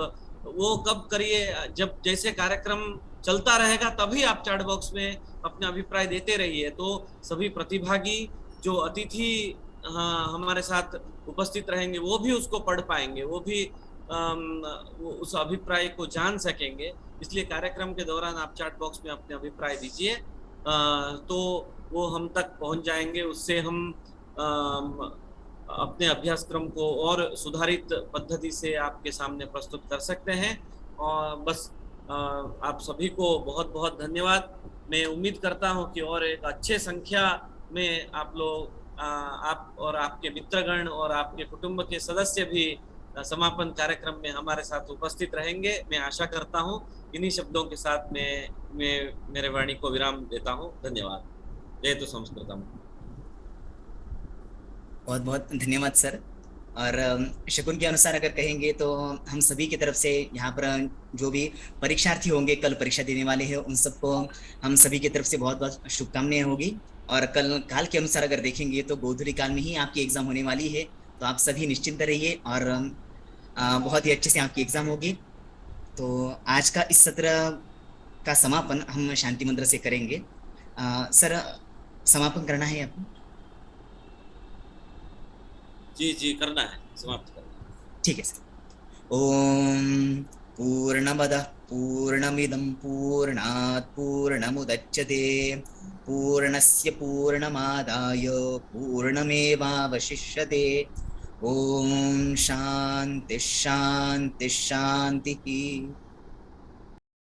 वो कब करिए, जब जैसे कार्यक्रम चलता रहेगा तभी आप चैट बॉक्स में अपने अभिप्राय देते रहिए, तो सभी प्रतिभागी जो अतिथि हमारे साथ उपस्थित रहेंगे वो भी उसको पढ़ पाएंगे, वो भी वो उस अभिप्राय को जान सकेंगे। इसलिए कार्यक्रम के दौरान आप चैट बॉक्स में अपने अभिप्राय दीजिए, तो वो हम तक पहुंच जाएंगे। उससे हम अपने अभ्यासक्रम को और सुधारित पद्धति से आपके सामने प्रस्तुत कर सकते हैं। और बस आप सभी को बहुत बहुत धन्यवाद। मैं उम्मीद करता हूं कि और एक अच्छे संख्या में आप लोग, आप और आपके मित्रगण और आपके कुटुंब के सदस्य भी समापन कार्यक्रम में हमारे साथ उपस्थित रहेंगे, मैं आशा करता हूं। इन्हीं शब्दों के साथ मैं मेरे वाणी को विराम देता हूं। धन्यवाद। जयतु संस्कृतम। बहुत बहुत धन्यवाद सर। और शकुन के अनुसार अगर कहेंगे तो हम सभी की तरफ से यहाँ पर जो भी परीक्षार्थी होंगे, कल परीक्षा देने वाले हैं, उन सबको हम सभी की तरफ से बहुत बहुत शुभकामनाएं होगी। और कल काल के अनुसार अगर देखेंगे तो गोधूली काल में ही आपकी एग्जाम होने वाली है। तो आप सभी निश्चिंत रहिए और बहुत ही अच्छे से आपकी एग्जाम होगी। तो आज का इस सत्र का समापन हम शांति मंत्र से करेंगे। सर, समापन करना है आपको? जी जी, करना है, समाप्त करना है। ठीक है सर। ओम पूर्णमदः पूर्णमिदं पूर्णात् पूर्णमुदच्यते पूर्णस्य पूर्णमादाय पूर्णमेवावशिष्यते। ओम शांति शांति शांति।